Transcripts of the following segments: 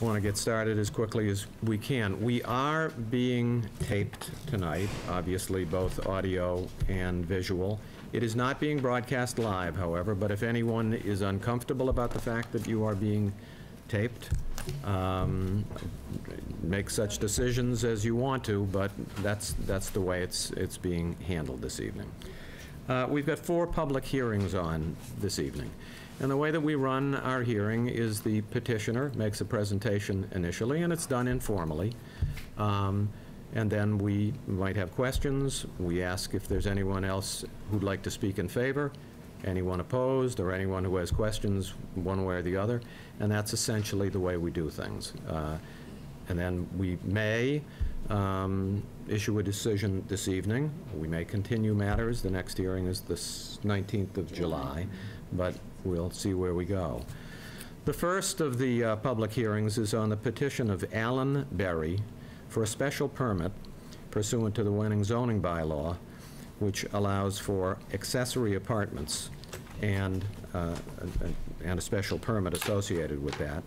want to get started as quickly as we can. We are being taped tonight, obviously both audio and visual. It is not being broadcast live, however, but if anyone is uncomfortable about the fact that you are being taped, make such decisions as you want to, but that's the way it's being handled this evening. We've got 4 public hearings on this evening. And the way that we run our hearing is the petitioner makes a presentation initially, and it's done informally. And then we might have questions. We ask if there's anyone else who'd like to speak in favor, anyone opposed, or anyone who has questions one way or the other. And that's essentially the way we do things. And then we may issue a decision this evening. We may continue matters. The next hearing is the 19th of July, but we'll see where we go. The first of the public hearings is on the petition of Alan Berry for a special permit pursuant to the Wenham zoning bylaw, which allows for accessory apartments and a special permit associated with that.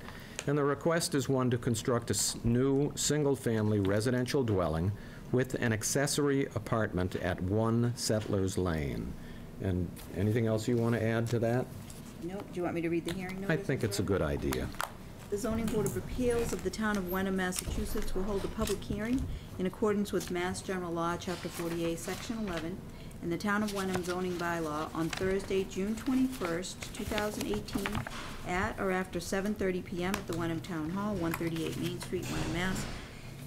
And the request is one to construct a new single-family residential dwelling with an accessory apartment at 1 Settlers Lane. And anything else you want to add to that? No. Do you want me to read the hearing notice? I think it's a good idea. The Zoning Board of Appeals of the Town of Wenham, Massachusetts will hold a public hearing in accordance with Mass General Law, Chapter 48, Section 11, and the Town of Wenham zoning bylaw on Thursday, June 21st, 2018, at or after 7:30 p.m. at the Wenham Town Hall, 138 Main Street, Wenham, Mass.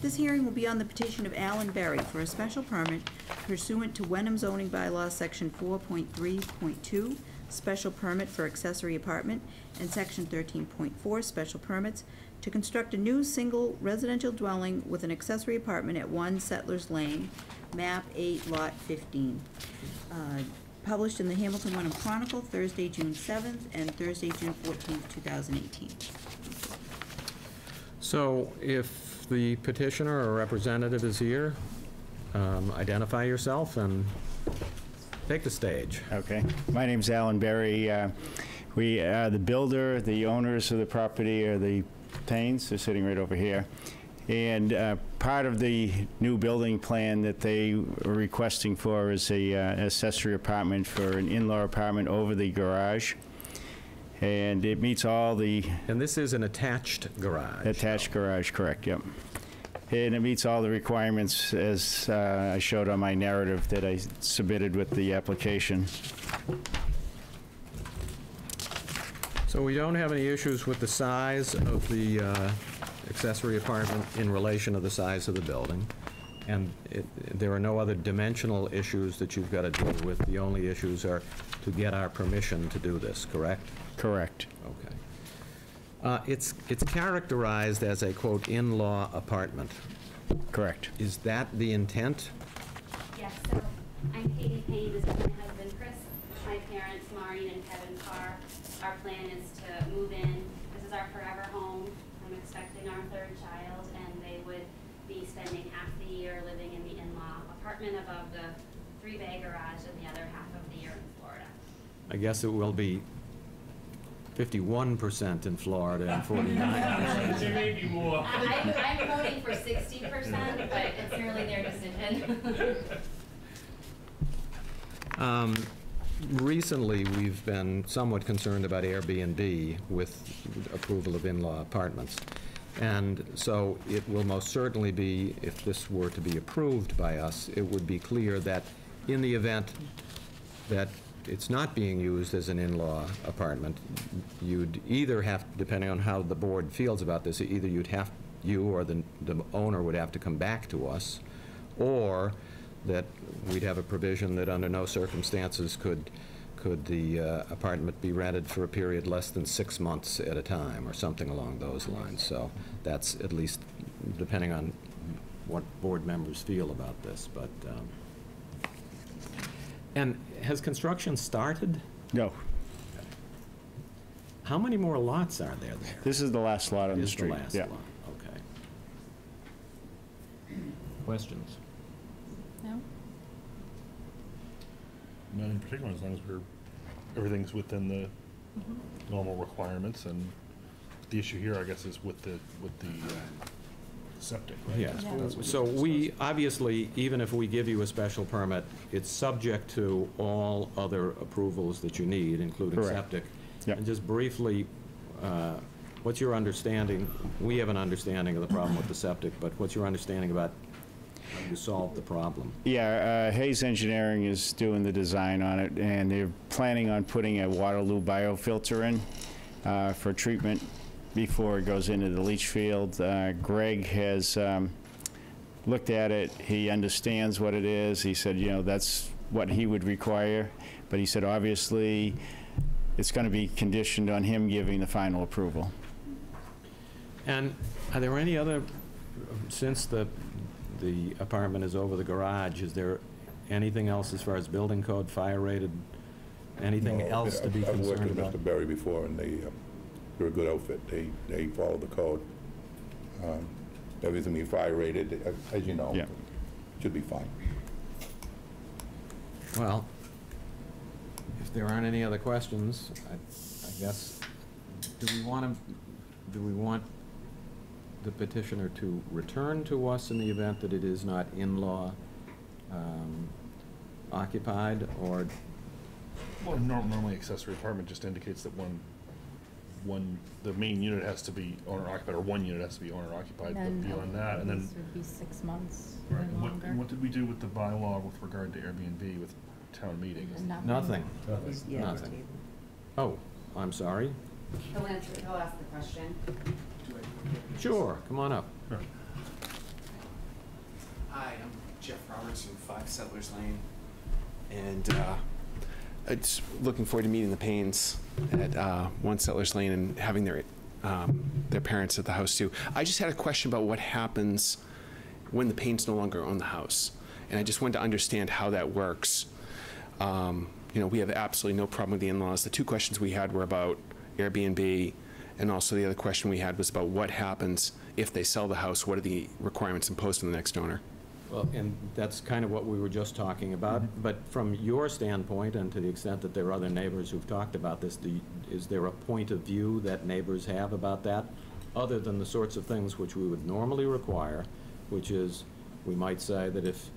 This hearing will be on the petition of Alan Berry for a special permit pursuant to Wenham zoning bylaw, Section 4.3.2, special permit for accessory apartment, and Section 13.4, special permits, to construct a new single residential dwelling with an accessory apartment at 1 Settlers Lane, map 8, lot 15. Published in the Hamilton Wenham Chronicle, Thursday, June 7th, and Thursday, June 14th, 2018. So if the petitioner or representative is here, identify yourself and take the stage. Okay. My name's Alan Berry. We are the builder. The owners of the property are the Paynes. They're sitting right over here. And part of the new building plan that they were requesting for is a accessory apartment for an in-law apartment over the garage. And it meets all the... And this is an attached garage. Attached garage, correct, yep. And it meets all the requirements as I showed on my narrative that I submitted with the application. So we don't have any issues with the size of the accessory apartment in relation to the size of the building. And there are no other dimensional issues that you've got to deal with. The only issues are to get our permission to do this, correct? Correct. Okay. It's characterized as a, quote, in-law apartment. Correct. Is that the intent? Yes, so I'm Katie Payne, this is my husband Chris, my parents Maureen and Kevin Carr. Our plan is to move in. This is our forever home. I'm expecting our 3rd child, and they would be spending half the year living in the in-law apartment above the 3-bay garage and the other half of the year in Florida. I guess it will be 51% in Florida and 49%. There may be more. I'm voting for 60%, but it's really their decision. Recently, we've been somewhat concerned about Airbnb with approval of in-law apartments. And so it will most certainly be, if this were to be approved by us, it would be clear that in the event that it's not being used as an in-law apartment, you'd either have, depending on how the board feels about this, either you or the owner would have to come back to us, or that we'd have a provision that under no circumstances could the apartment be rented for a period less than 6 months at a time, or something along those lines. So that's at least depending on what board members feel about this. But and has construction started? No. How many more lots are there? This is the last lot on the This is street. the last Yeah. lot. Okay. Questions? No? None in particular, as long as everything's within the normal requirements and the issue here, I guess, is with the septic, right? Yeah, That's what so we we, discussed. obviously, even if we give you a special permit, it's subject to all other approvals that you need, including Correct. septic. Yep. And just briefly, what's your understanding, we have an understanding of the problem with the septic, but what's your understanding about how you solve the problem? Yeah, Hayes Engineering is doing the design on it, and they're planning on putting a Waterloo biofilter in for treatment before it goes into the leach field. Greg has looked at it. He understands what it is. He said, you know, that's what he would require. But he said, obviously, it's going to be conditioned on him giving the final approval. And are there any other, since the apartment is over the garage, is there anything else as far as building code, fire rated, anything No, else to be I've worked concerned with about? Mr. Berry before, and they're a good outfit. They follow the code. Everything we fire rated, as you know, Yeah. should be fine. Well, if there aren't any other questions, I guess, do we want the petitioner to return to us in the event that it is not in-law occupied, or, Well, normally accessory apartment just indicates that the main unit has to be owner occupied, or one unit has to be owner occupied, but beyond that, and then. This would be 6 months Right, or and longer. what did we do with the bylaw with regard to Airbnb with town meetings? nothing? Yeah, Nothing. Oh, I'm sorry. He'll ask the question. Sure, come on up. Hi, I'm Jeff Robertson, 5 Settlers Lane, and it's looking forward to meeting the Paynes at 1 Settlers Lane and having their parents at the house too. I just had a question about what happens when the Paynes no longer own the house, and I just wanted to understand how that works. You know, we have absolutely no problem with the in-laws. The 2 questions we had were about Airbnb, and also the other question we had was about what happens if they sell the house. What are the requirements imposed on the next owner? Well, and that's kind of what we were just talking about, but from your standpoint, and to the extent that there are other neighbors who've talked about this, is there a point of view that neighbors have about that, other than the sorts of things which we would normally require, which is, we might say that if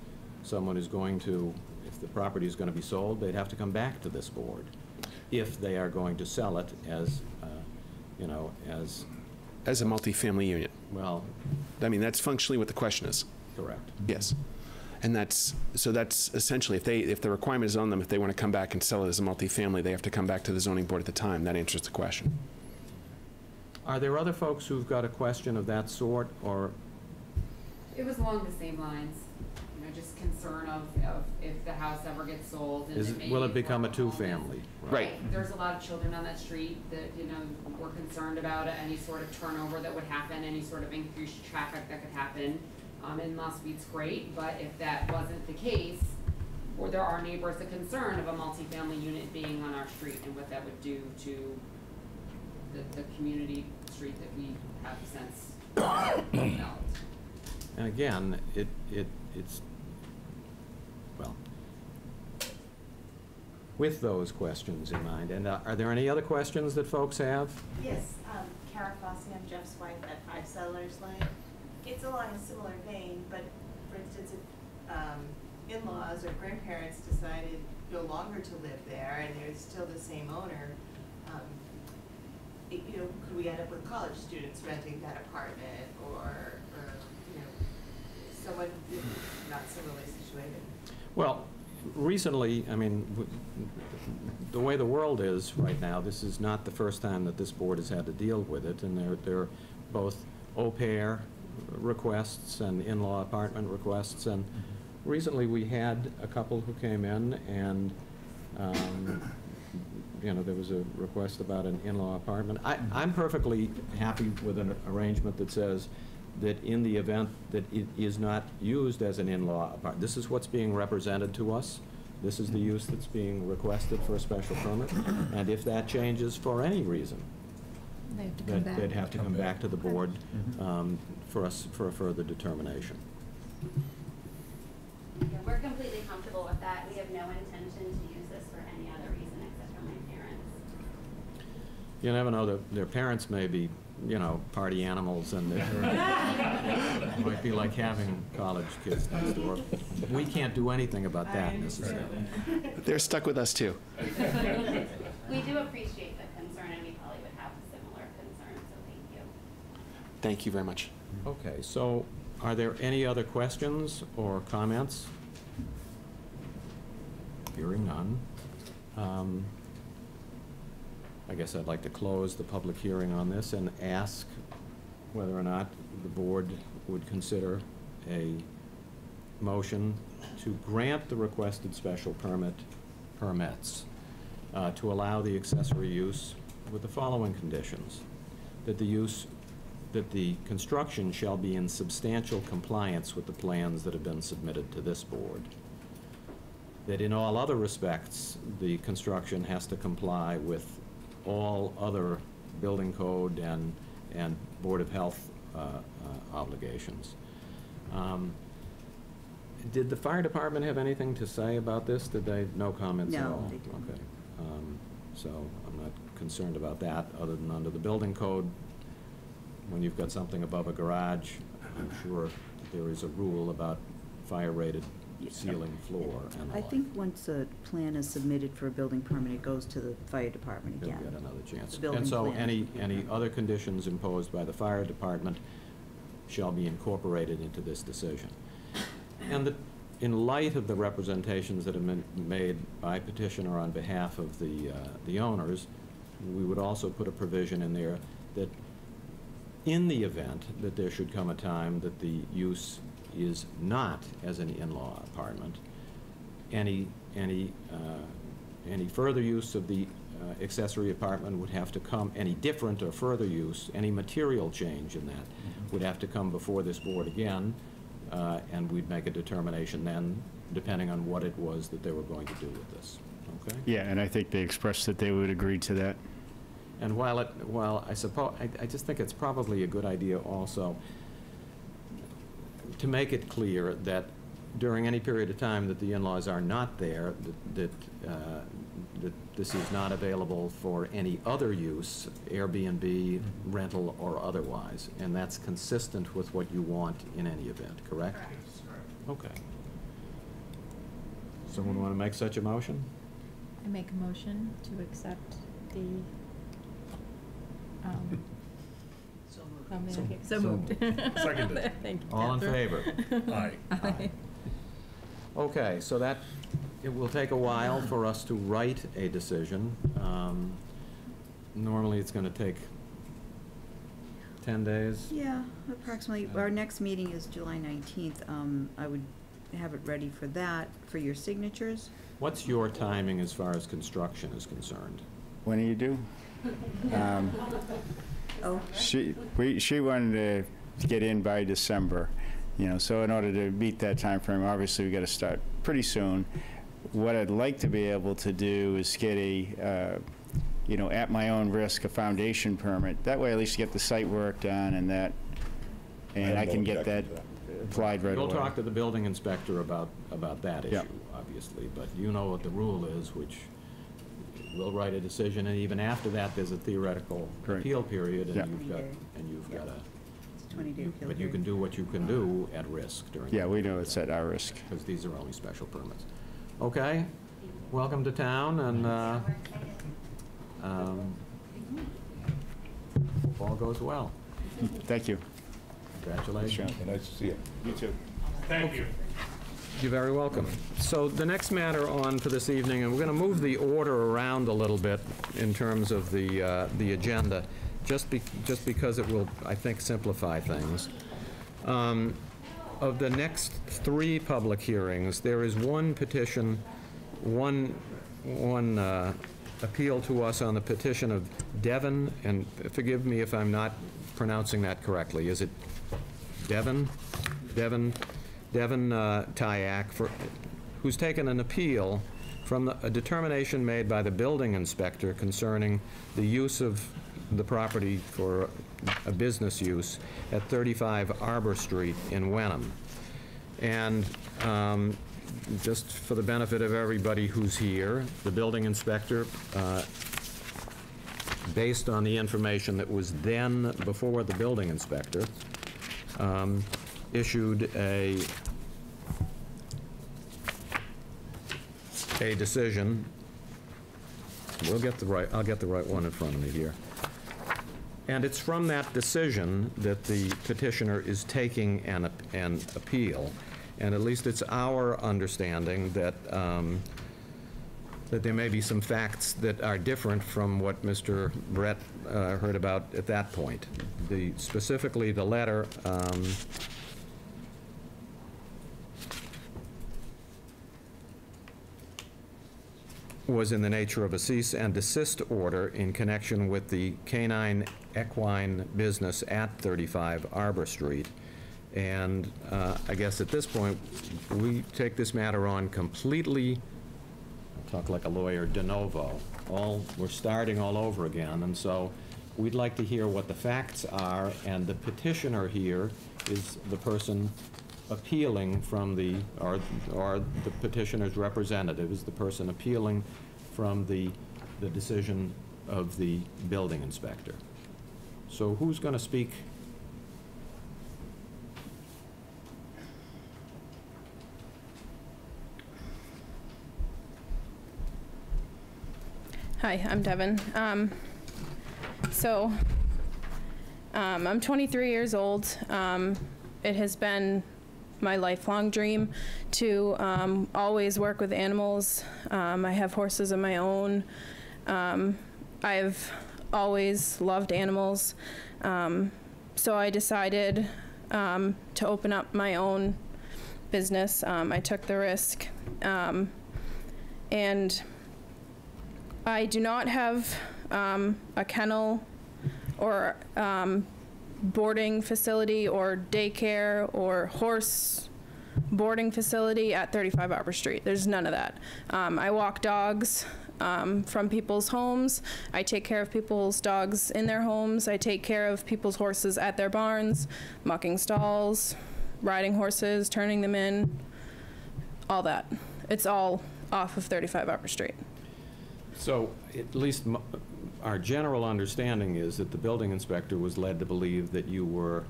someone is going to, if the property is going to be sold, they'd have to come back to this board, if they are going to sell it as, you know, as, As a multifamily unit. well, I mean, that's functionally what the question is. correct. Yes. And that's essentially, if the requirement is on them, if they want to come back and sell it as a multifamily, they have to come back to the zoning board at the time. That answers the question. Are there other folks who've got a question of that sort, or, It was along the same lines, you know, just concern of if the house ever gets sold and is, it may will it be become a affordable home. two-family? Right. There's a lot of children on that street that, you know, we're concerned about any sort of turnover that would happen, any sort of increased traffic that could happen. In Las Vegas, great, but if that wasn't the case, or there are neighbors that concern of a multifamily unit being on our street and what that would do to the community street that we have since developed. And again, it's, well, with those questions in mind, and are there any other questions that folks have? Yes, Kara Fossey, I'm Jeff's wife at 5 Settlers Lane. It's along a similar vein, but for instance, if in-laws or grandparents decided no longer to live there and there's still the same owner, you know, could we end up with college students renting that apartment or you know, someone not similarly situated? Well, recently, I mean, the way the world is right now, this is not the first time that this board has had to deal with it, and there are both au pair requests and in-law apartment requests, and recently we had a couple who came in, and you know, there was a request about an in-law apartment. I'm perfectly happy with an arrangement that says that in the event that it is not used as an in-law apartment, this is what's being represented to us, this is the use that's being requested for a special permit, and if that changes for any reason, They have to come back. they'd have to come back to the board for a further determination. Yeah, we're completely comfortable with that. We have no intention to use this for any other reason except for my parents. You never know, their parents may be you know, party animals, and it might be like having college kids next door. We can't do anything about that necessarily. They're stuck with us too. We do appreciate the concern, and we probably would have similar concerns, so thank you. Thank you very much. Okay, so are there any other questions or comments? Hearing none. I guess I'd like to close the public hearing on this and ask whether or not the board would consider a motion to grant the requested special permits to allow the accessory use with the following conditions: that the construction shall be in substantial compliance with the plans that have been submitted to this board, that in all other respects, the construction has to comply with all other building code and Board of Health obligations. Did the fire department have anything to say about this? Did they, no comments at all? No, they didn't. Okay. So I'm not concerned about that, other than under the building code, when you've got something above a garage, I'm sure there is a rule about fire-rated ceiling, floor, and the I like. think once a plan is submitted for a building permit, it goes to the fire department You'll again. get another chance. The building And so plan. any other conditions imposed by the fire department shall be incorporated into this decision. And in light of the representations that have been made by petitioner on behalf of the owners, we would also put a provision in there that in the event that there should come a time that the use is not as an in-law apartment, any further use of the accessory apartment would have to come, any different or further use, any material change in that would have to come before this board again, and we'd make a determination then, depending on what it was that they were going to do with this. Okay? Yeah, and I think they expressed that they would agree to that. And while I suppose, I just think it's probably a good idea also to make it clear that during any period of time that the in-laws are not there, that this is not available for any other use, Airbnb, rental, or otherwise. And that's consistent with what you want in any event, correct? Okay. Someone want to make such a motion? I make a motion to accept the, so moved. Seconded. Thank you, All in Catherine. favor? Aye. Aye. Okay, so that, it will take a while for us to write a decision. Normally, it's going to take 10 days. Yeah, approximately. Our next meeting is July 19th. I would have it ready for that, for your signatures. What's your timing as far as construction is concerned? When do you do? Oh, She wanted to get in by December, you know, so in order to meet that time frame, obviously we got to start pretty soon. What I'd like to be able to do is get a, you know, at my own risk, a foundation permit. That way at least get the site work done and that, and I can get that applied right away. You'll talk to the building inspector about that issue, Yeah. obviously, but you know what the rule is, which we'll write a decision, and even after that, there's a theoretical Correct. appeal period, and Yeah. you've got a, it's a 20-day appeal but you can period. do what you can do at risk during. Yeah, we know it's at our risk. Because these are only special permits. Okay, welcome to town, and hope all goes well. Thank you. Congratulations. Nice to see you. You too. Thank you. You're very welcome. So the next matter on for this evening, and we're going to move the order around a little bit in terms of the agenda, just because it will, I think, simplify things. Of the next 3 public hearings, there is one petition, one appeal to us on the petition of Devon, and forgive me if I'm not pronouncing that correctly. Is it Devon? Devon Tyak, who's taken an appeal from a determination made by the building inspector concerning the use of the property for a business use at 35 Arbor Street in Wenham. And just for the benefit of everybody who's here, the building inspector based on the information that was then before the building inspector, issued a decision. I'll get the right one in front of me here. And it's from that decision that the petitioner is taking an appeal. And at least it's our understanding that that there may be some facts that are different from what Mr. Brett heard about at that point. Specifically, the letter was in the nature of a cease and desist order in connection with the canine equine business at 35 Arbor Street. And I guess at this point, we take this matter on completely, I'll talk like a lawyer, de novo. We're starting all over again, and so we'd like to hear what the facts are, and the petitioner here is the person appealing from the, or the petitioner's representative is the person appealing from the decision of the building inspector. So who's going to speak? Hi, I'm Devin. I'm 23 years old. It has been my lifelong dream to always work with animals. I have horses of my own. I've always loved animals. So I decided to open up my own business. I took the risk. And I do not have a kennel or boarding facility or daycare or horse boarding facility at 35 Arbor Street. There's none of that. I walk dogs from people's homes. I take care of people's dogs in their homes. I take care of people's horses at their barns, mucking stalls, riding horses, turning them in, all that. It's all off of 35 Arbor Street. So at least our general understanding is that the building inspector was led to believe that you were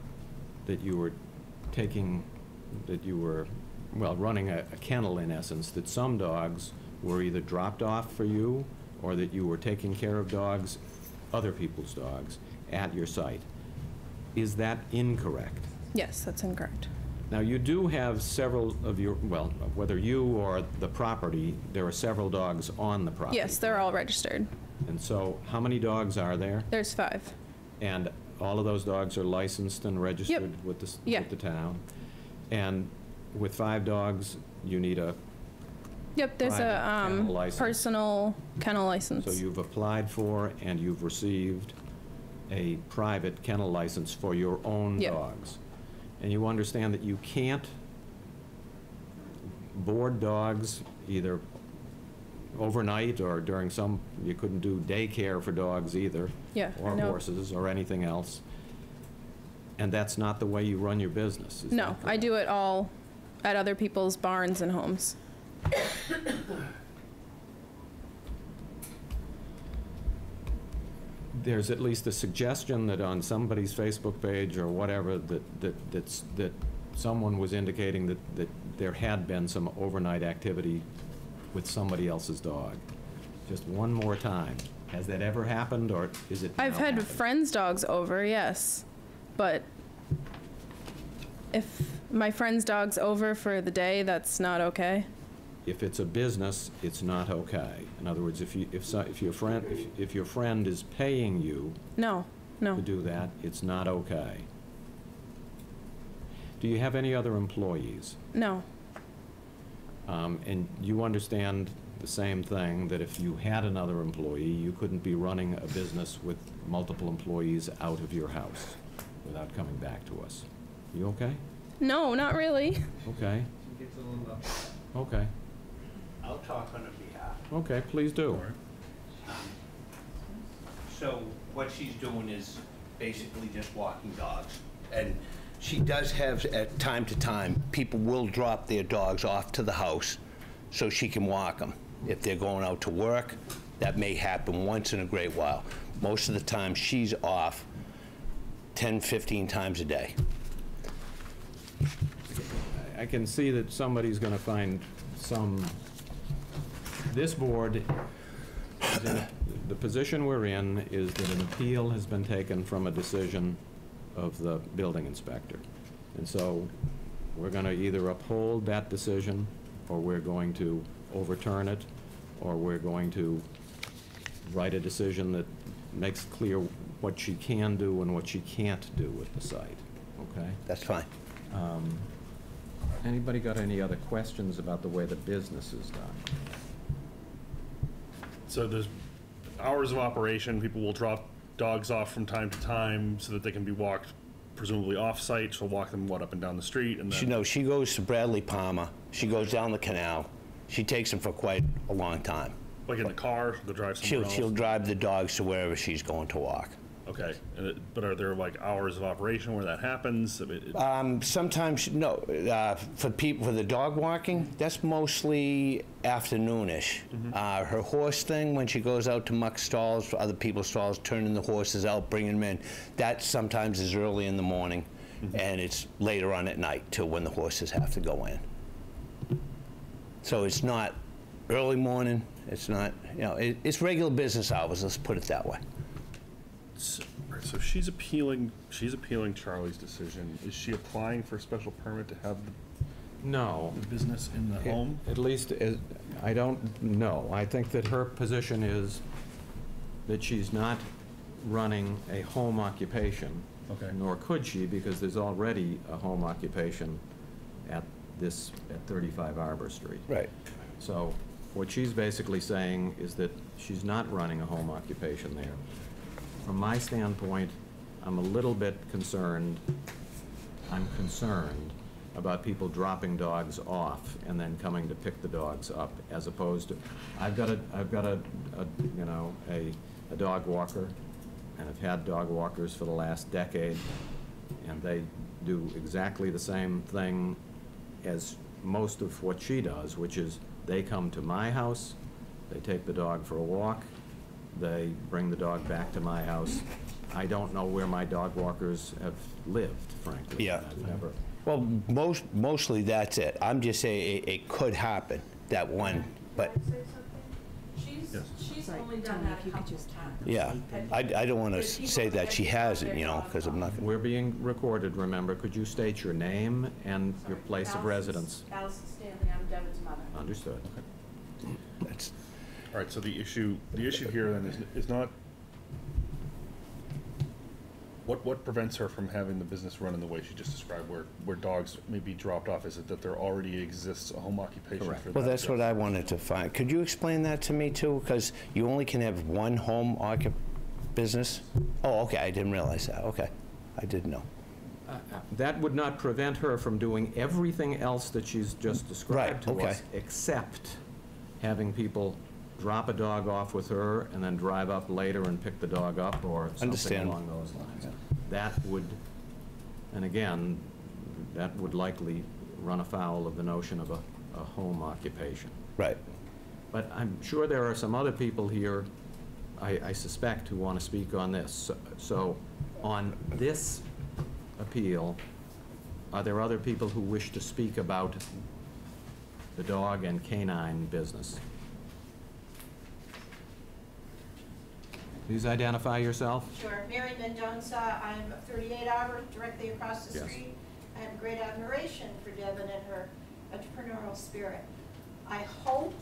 running a kennel in essence, that some dogs were either dropped off for you or that you were taking care of dogs, other people's dogs, at your site. Is that incorrect? Yes, that's incorrect. Now, you do have several of your, well, whether you or the property, there are several dogs on the property. Yes, they're all registered. And so, how many dogs are there? There's 5. And all of those dogs are licensed and registered with the town? And with 5 dogs, you need a Yep, there's a personal kennel license. So you've applied for and you've received a private kennel license for your own dogs. And you understand that you can't board dogs either overnight or during you couldn't do daycare for dogs either. Yeah, or horses or anything else. And that's not the way you run your business. No, I do it all at other people's barns and homes. There's at least a suggestion that on somebody's Facebook page or whatever that someone was indicating that there had been some overnight activity with somebody else's dog. Just one more time. Has that ever happened, or is it now I've had happened? friends' dogs over, yes. But if my friend's dog's over for the day, that's not okay. If it's a business, it's not okay. In other words, if your friend is paying you No. to do that, it's not okay. Do you have any other employees? No. And you understand the same thing, that if you had another employee, you couldn't be running a business with multiple employees out of your house without coming back to us. You okay? No, not really. Okay. Okay. I'll talk on her behalf. Okay, please do. So what she's doing is basically just walking dogs. And she does have, at time to time, people will drop their dogs off to the house so she can walk them. If they're going out to work, That may happen once in a great while. Most of the time, she's off 10, 15 times a day. I can see that somebody's going to find some, this board, the position we're in is that an appeal has been taken from a decision of the building inspector. And so we're going to either uphold that decision, or we're going to overturn it, or we're going to write a decision that makes clear what she can do and what she can't do with the site, okay? That's fine. Anybody got any other questions about the way the business is done? So there's hours of operation, people will drop dogs off from time to time so that they can be walked presumably off-site. She'll walk them, what, up and down the street? And then She goes to Bradley Palmer, she goes down the canal, she takes them for quite a long time. Like in the car, they'll drive somewhere else? She'll drive the dogs to wherever she's going to walk. Okay, but are there like hours of operation where that happens? I mean, Sometimes, no, for the dog walking, that's mostly afternoonish. Her horse thing, when she goes out to muck stalls, other people's stalls, turning the horses out, bringing them in, that sometimes is early in the morning, and it's later on at night till when the horses have to go in. So it's not early morning, it's not, it's regular business hours, let's put it that way. so she's appealing Charlie's decision. Is she applying for a special permit to have No. the business in the home? At least, I don't know. I think that her position is that she's not running a home occupation. Okay. Nor could she, because there's already a home occupation at 35 Arbor Street. Right. So what she's basically saying is that she's not running a home occupation there. From my standpoint, I'm a little bit concerned. I'm concerned about people dropping dogs off and then coming to pick the dogs up, as opposed to, I've got a dog walker, and I've had dog walkers for the last decade, and they do exactly the same thing as most of what she does, which is they come to my house, they take the dog for a walk, they bring the dog back to my house. I don't know where my dog walkers have lived, frankly. Yeah. I've never. Well, mostly that's it. I'm just saying it could happen, that one, but, Can I say something? She's Sorry, only done Tony, that if a you could couple just times. yeah. I don't want to say that she hasn't, because I'm not, We're being recorded, remember. Could you state your name and your place of residence? Allison Stanley, I'm Devin's mother. Understood. that's, All right, so the issue here then is not, what prevents her from having the business run in the way she just described, where dogs may be dropped off? Is it that there already exists a home occupation Correct. for that? well, that's what I wanted to find. Could you explain that to me too? Because you only can have one home business? Oh, okay, I didn't realize that. Okay, I didn't know. That would not prevent her from doing everything else that she's just described to Right, okay. us, except having people drop a dog off with her and then drive up later and pick the dog up or something Understand. along those lines. That would, and again, that would likely run afoul of the notion of a home occupation. Right. But I'm sure there are some other people here, I suspect, who want to speak on this. So on this appeal, are there other people who wish to speak about the dog and canine business? Please identify yourself. Sure, Mary Mendoza, I'm 38 Arbor, directly across the Yes. street. I have great admiration for Devin and her entrepreneurial spirit. I hope,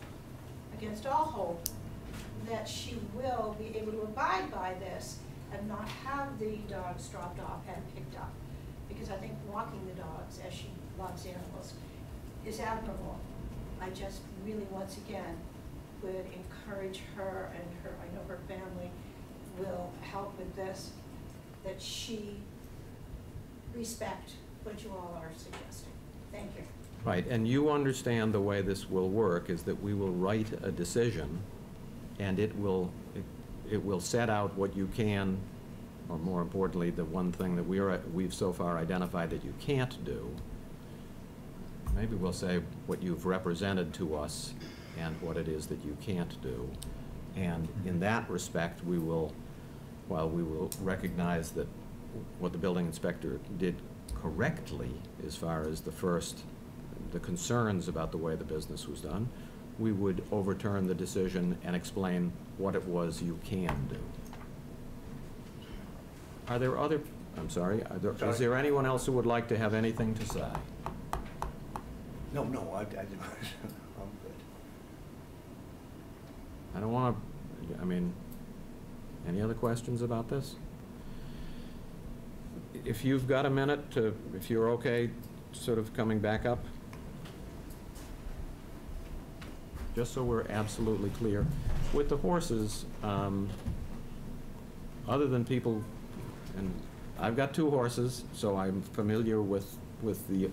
against all hope, that she will be able to abide by this and not have the dogs dropped off and picked up. Because I think walking the dogs, as she loves animals, is admirable. I just really, once again, would encourage her and I know her family will help with this, that she respect what you all are suggesting. Thank you. Right, and you understand the way this will work is that we will write a decision, and it will set out what you can, or more importantly, the one thing that we've so far identified that you can't do. Maybe we'll say what you've represented to us and what it is that you can't do. And in that respect, we will, while we will recognize that what the building inspector did correctly as far as the concerns about the way the business was done, we would overturn the decision and explain what it was you can do. Are there other, I'm sorry, is there anyone else who would like to have anything to say? No, I didn't. I'm good. I don't want to, I mean, any other questions about this? If you've got a minute to, if you're okay sort of coming back up? Just so we're absolutely clear. With the horses, other than people, and I've got 2 horses, so I'm familiar with the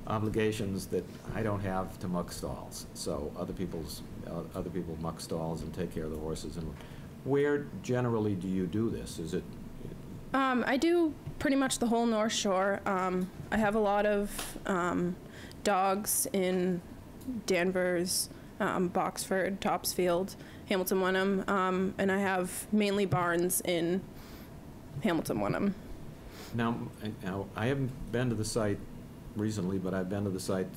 obligations that I don't have to muck stalls. So other people muck stalls and take care of the horses. And where generally do you do this? Is it? I do pretty much the whole North Shore. I have a lot of dogs in Danvers, Boxford, Topsfield, Hamilton Wenham, and I have mainly barns in Hamilton Wenham. Now, I haven't been to the site recently, but I've been to the site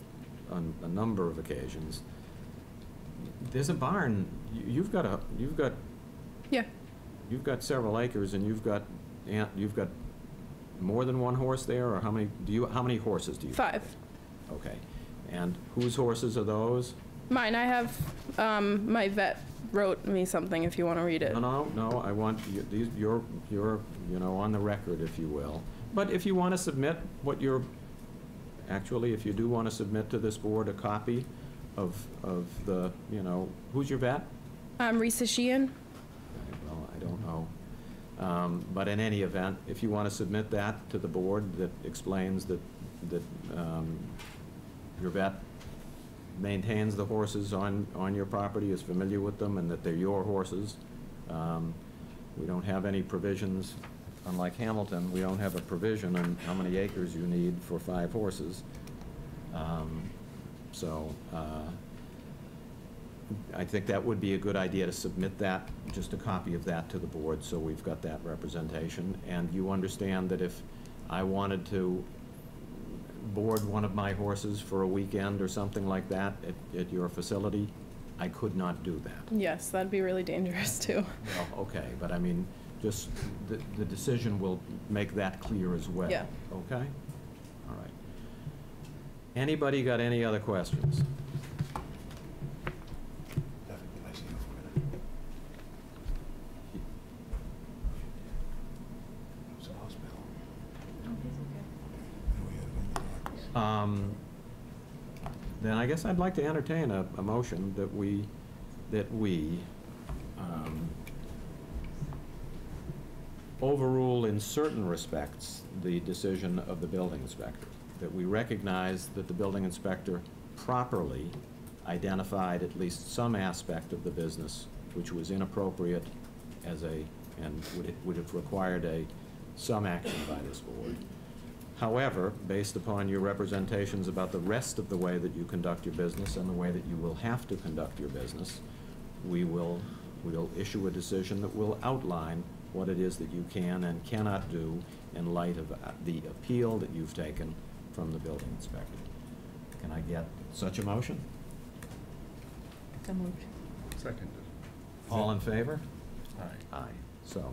on a number of occasions. There's a barn. You've got Yeah. You've got several acres, and you've got more than one horse there, or how many horses do you? 5. Okay. And whose horses are those? Mine. I have, my vet wrote me something if you want to read it. No, I want, you're, on the record, if you will. But if you want to submit what you're, actually, if you do want to submit to this board a copy of the, who's your vet? Risa Sheehan. Well, I don't know. But in any event, if you want to submit that to the board that explains that your vet maintains the horses on your property, is familiar with them, and that they're your horses. We don't have any provisions, unlike Hamilton, we don't have a provision on how many acres you need for 5 horses. I think that would be a good idea to submit that, just a copy of that to the board, so we've got that representation. And you understand that if I wanted to board one of my horses for a weekend or something like that at your facility, I could not do that. Yes, that'd be really dangerous too. Well, okay, but I mean, just the decision will make that clear as well. Yeah. Okay? All right. Anybody got any other questions? Then I guess I'd like to entertain a motion that we overrule in certain respects the decision of the building inspector, that we recognize that the building inspector properly identified at least some aspect of the business which was inappropriate and would have required some action by this board. However, based upon your representations about the rest of the way that you conduct your business and the way that you will have to conduct your business, we'll issue a decision that will outline what it is that you can and cannot do in light of the appeal that you've taken from the building inspector. Can I get such a motion? So moved. Seconded. All in favor? Aye. Aye. So,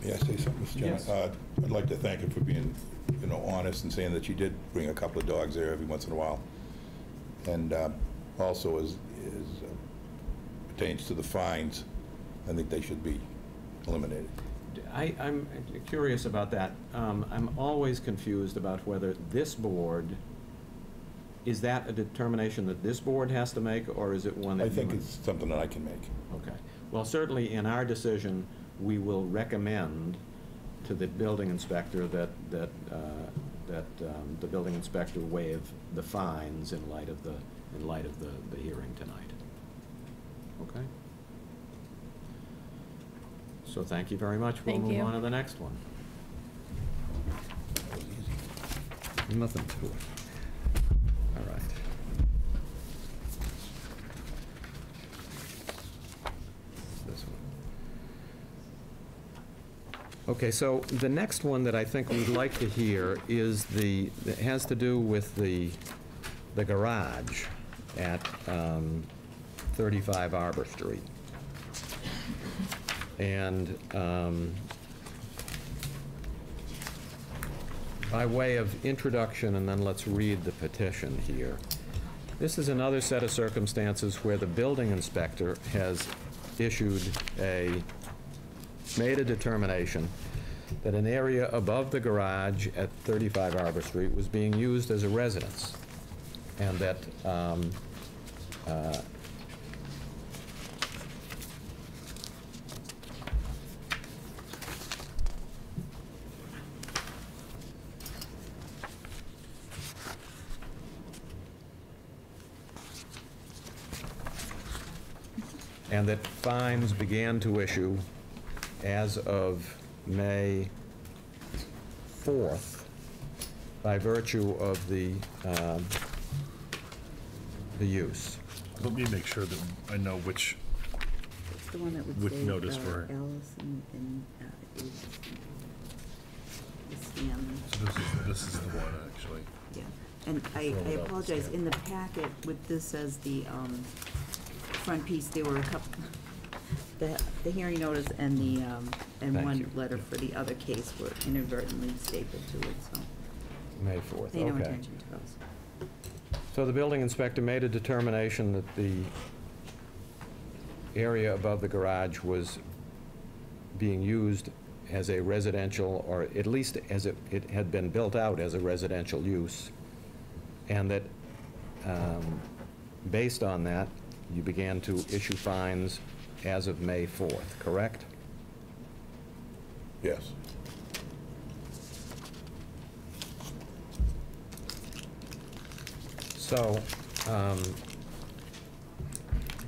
May I say something, Mr. Chairman? Yes. I'd like to thank him for being, honest and saying that you did bring a couple of dogs there every once in a while. And also, as pertains to the fines, I think they should be eliminated. I'm curious about that. I'm always confused about whether this board, is that a determination that this board has to make, or is it one that I think it's something that I can make. Okay. Well, certainly in our decision, we will recommend to the building inspector that the building inspector waive the fines in light of the hearing tonight. Okay? So thank you very much. Thank We'll move you. on to the next one. That was easy. Nothing to it. All right. Okay, so the next one that I think we'd like to hear is that has to do with the garage at 35 Arbor Street. And by way of introduction, and then let's read the petition here. This is another set of circumstances where the building inspector has made a determination that an area above the garage at 35 Arbor Street was being used as a residence, and that fines began to issue as of May 4th by virtue of the use. Let me make sure that I know which It's the one that would With say, notice for- Allison and Davidson. this is the one, actually. Yeah, and I Throw it out, apologize, scan. in the packet with this as the front piece, there were a couple, the hearing notice and the, and Thank one you. letter for the other case were inadvertently stapled to it, so May 4th, pay no okay. attention to those. So the building inspector made a determination that the area above the garage was being used as a residential, or at least as it had been built out as a residential use, and that based on that, you began to issue fines as of May 4th, correct? Yes. So,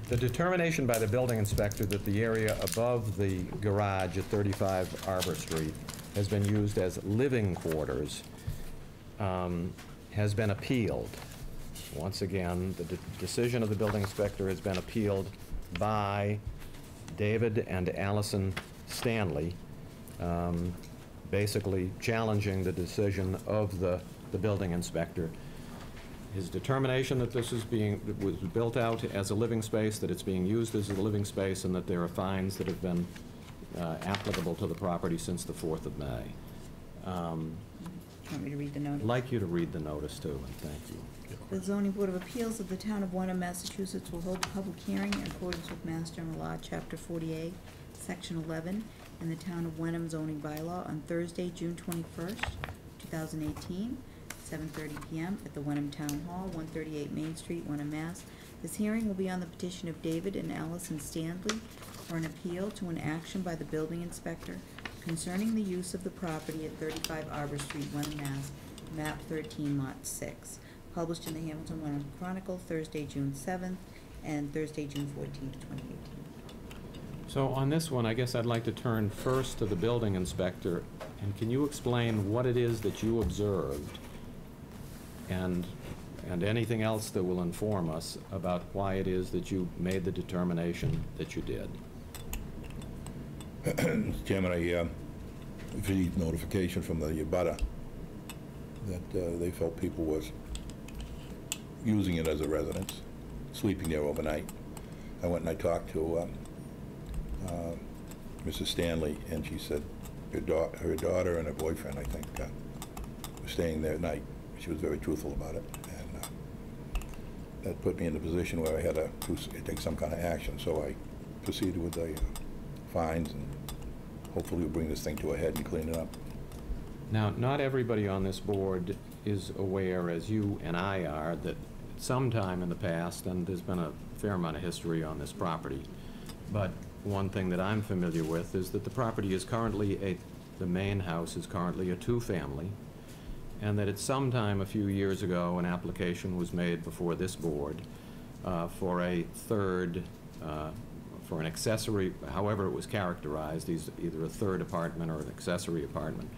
the determination by the building inspector that the area above the garage at 35 Arbor Street has been used as living quarters has been appealed. Once again, the decision of the building inspector has been appealed by David and Allison Stanley, basically challenging the decision of the building inspector. His determination that this was built out as a living space, that it's being used as a living space, and that there are fines that have been applicable to the property since the 4th of May. Want me to read the notice? I'd like you to read the notice, too, and thank you. The zoning board of appeals of the town of Wenham, Massachusetts will hold a public hearing in accordance with Mass General Law, Chapter 48, Section 11, and the town of Wenham zoning bylaw on Thursday, June 21st, 2018, 7:30 PM at the Wenham Town Hall, 138 Main Street, Wenham, Mass. This hearing will be on the petition of David and Allison Stanley for an appeal to an action by the building inspector concerning the use of the property at 35 Arbor Street, Wenham, Mass, map 13, lot 6. Published in the Hamilton Wenham Chronicle, Thursday, June 7th, and Thursday, June 14th, 2018. So on this one, I guess I'd like to turn first to the building inspector, and can you explain what it is that you observed, and anything else that will inform us about why it is that you made the determination that you did? Mr. Chairman, I received notification from the abutter that they felt people was using it as a residence, sleeping there overnight. I went and I talked to Mrs. Stanley, and she said her daughter and her boyfriend, I think, were staying there at night. She was very truthful about it, and that put me in the position where I had to take some kind of action. So I proceeded with the fines, and hopefully we'll bring this thing to a head and clean it up. Now, not everybody on this board is aware, as you and I are, that sometime in the past, and there's been a fair amount of history on this property, but one thing that I'm familiar with is that the property is currently the main house is currently a two-family, and that at some time a few years ago, an application was made before this board for a third, for an accessory, however it was characterized, either a third apartment or an accessory apartment.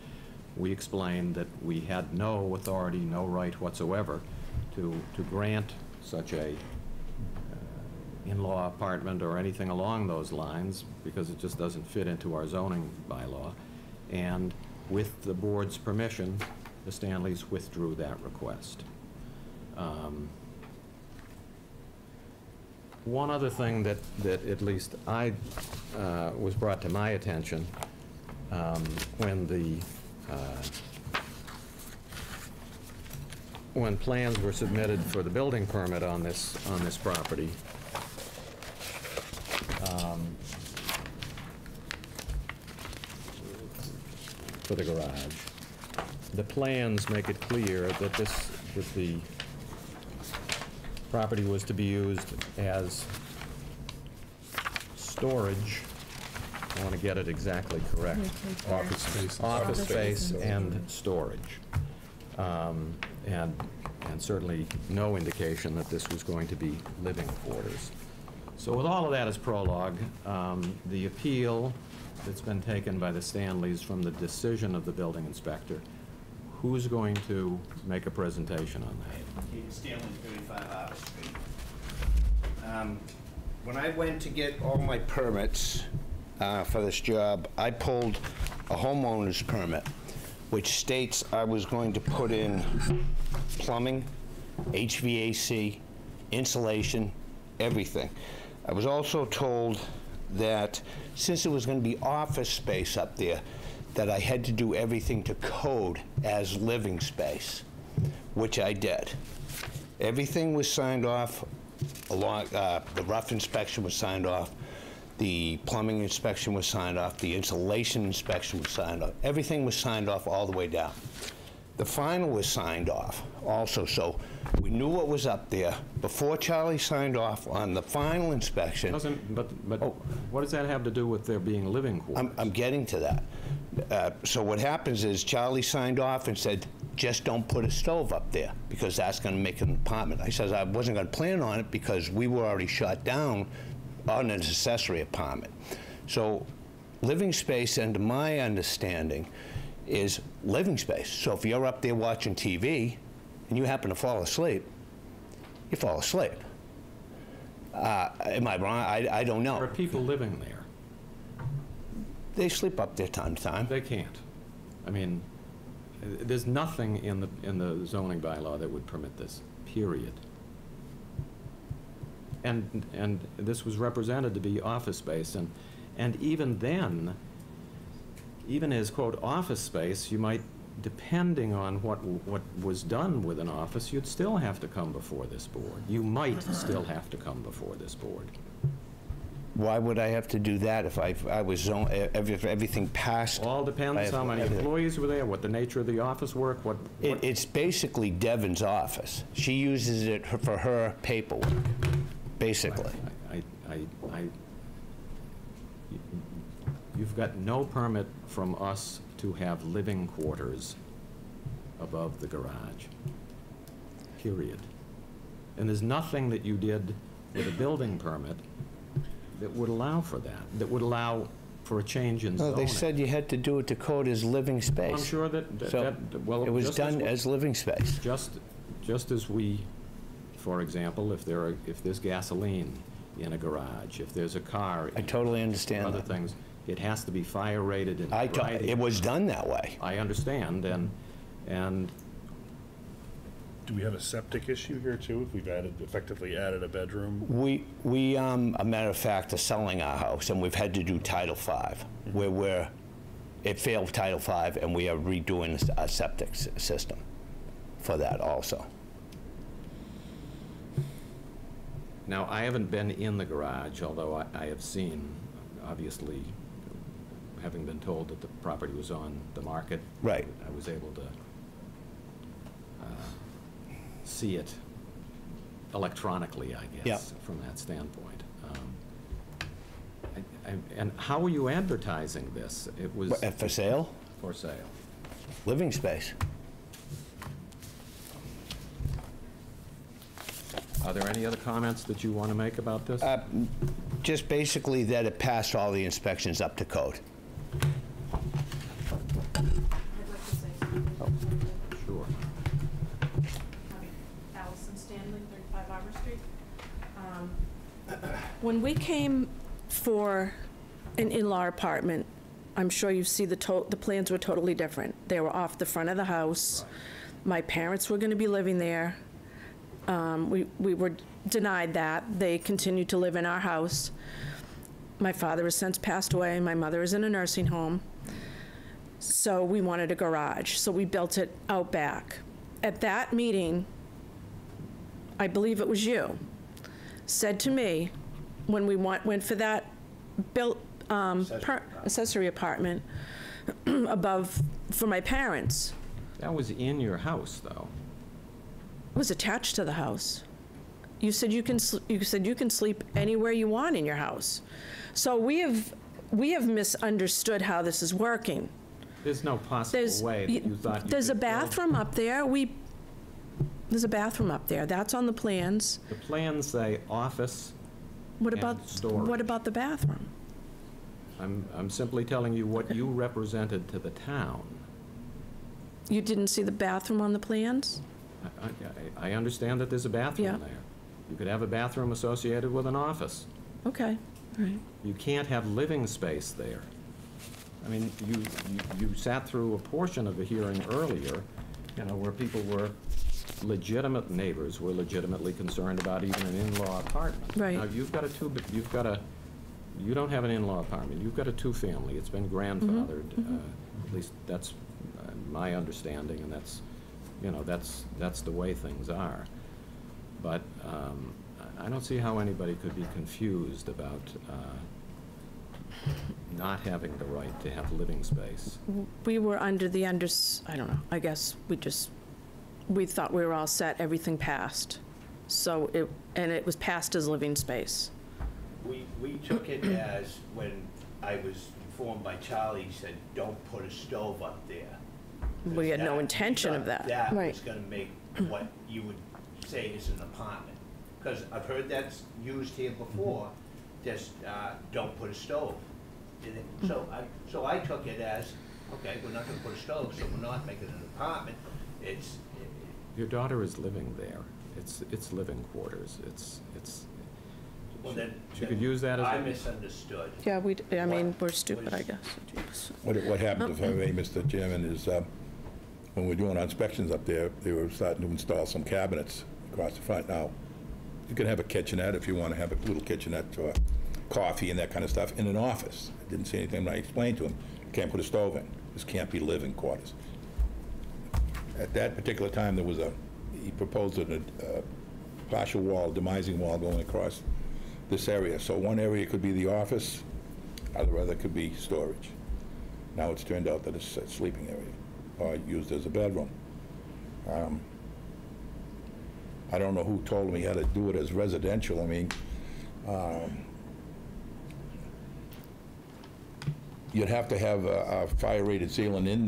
We explained that we had no authority, no right whatsoever to grant such a in-law apartment or anything along those lines, because it just doesn't fit into our zoning bylaw. And with the board's permission, the Stanleys withdrew that request. One other thing that at least I was brought to my attention when plans were submitted for the building permit on this property, for the garage, the plans make it clear that the property was to be used as storage. I want to get it exactly correct. Office space. Office space and storage. And certainly no indication that this was going to be living quarters. So with all of that as prologue, the appeal that's been taken by the Stanleys from the decision of the building inspector, who's going to make a presentation on that? Stanley, 35 Harvard Street. When I went to get all my permits for this job, I pulled a homeowner's permit, which states I was going to put in plumbing, HVAC, insulation, everything. I was also told that since it was going to be office space up there, that I had to do everything to code as living space, which I did. Everything was signed off, along, the rough inspection was signed off, the plumbing inspection was signed off, the insulation inspection was signed off. Everything was signed off all the way down. The final was signed off also, so we knew what was up there before Charlie signed off on the final inspection. But what does that have to do with there being living quarters? I'm getting to that. So what happens is Charlie signed off and said, just don't put a stove up there because that's going to make an apartment. I said I wasn't going to plan on it because we were already shut down on an accessory apartment. So living space, and to my understanding, is living space. So if you're up there watching TV and you happen to fall asleep, you fall asleep. Am I wrong? I don't know. There are people living there. They sleep up there time to time. They can't. I mean, there's nothing in the zoning bylaw that would permit this, period. And this was represented to be office space, and even then, even as, quote, office space, you might, depending on what was done with an office, you'd still have to come before this board. You might still have to come before this board. Why would I have to do that if I was everything passed? All depends how many employees were there, what the nature of the office work, what... It's basically Devin's office. She uses it for her paperwork, basically. You've got no permit from us to have living quarters above the garage, period. And there's nothing that you did with a building permit that would allow for that would allow for a change in zoning. No, they said you had to do it to code as living space. I'm sure that well, it was done as living space. Just as we, for example, if there's gasoline in a garage, if there's a car, I totally understand other that. things, it has to be fire rated and it was done that way. I understand, and Do we have a septic issue here too, if we've effectively added a bedroom? We a matter of fact, are selling our house, and we've had to do Title V, where it failed Title V, and we are redoing a septic system for that also. now I haven't been in the garage, although I have seen, obviously, having been told that the property was on the market. Right. I was able to see it electronically, I guess, Yep. from that standpoint. And how were you advertising this? It was... For sale? For sale. Living space. Are there any other comments that you want to make about this? Just basically that it passed all the inspections up to code. I'd like to say something. Sure. Allison Stanley, 35 Arbor Street. When we came for an in-law apartment I'm sure you see the plans were totally different. They were off the front of the house. My parents were going to be living there. We were denied that. They continued to live in our house. My father has since passed away. My mother is in a nursing home. So we wanted a garage, so we built it out back. At that meeting, I believe it was you, said to me, when we went for that accessory apartment above for my parents. That was in your house, though. It was attached to the house. You said you can sleep anywhere you want in your house. So we have misunderstood how this is working. There's no possible way that you thought you There's a could bathroom up there. There's a bathroom up there. That's on the plans. The plans say office What and about storage. what about the bathroom? I'm simply telling you what you represented to the town. You didn't see the bathroom on the plans? I understand that there's a bathroom Yeah. there. You could have a bathroom associated with an office. Okay, all right. You can't have living space there. I mean, you sat through a portion of the hearing earlier, you know, where people were legitimate neighbors, were legitimately concerned about even an in-law apartment. Right. Now, you don't have an in-law apartment. You've got a two-family. It's been grandfathered. At least that's my understanding, and that's, you know, that's the way things are. But I don't see how anybody could be confused about not having the right to have living space. We were under the I don't know, I guess we thought we were all set, everything passed. So it was passed as living space. We took it as, when I was informed by Charlie, he said, don't put a stove up there. We had no intention of that. That Right. was gonna make what you would say is an apartment. Because I've heard that's used here before, just don't put a stove. So I took it as, okay, we're not gonna put a stove, so we're not making it an apartment. Your daughter is living there. It's living quarters. Well, then, You could use that as I a... misunderstood. Yeah, I mean, we're stupid, I guess. What happened, if I may, Mr. Chairman, is when we're doing our inspections up there, they were starting to install some cabinets across the front. Now, you can have a kitchenette if you want to have a little kitchenette for coffee and that kind of stuff in an office. I didn't see anything when I explained to him. You can't put a stove in. This can't be living quarters. At that particular time, he proposed a partial wall, demising wall going across this area. So one area could be the office, the other could be storage. Now it's turned out that it's a sleeping area, or used as a bedroom. I don't know who told me how to do it as residential. I mean, you'd have to have a fire-rated ceiling in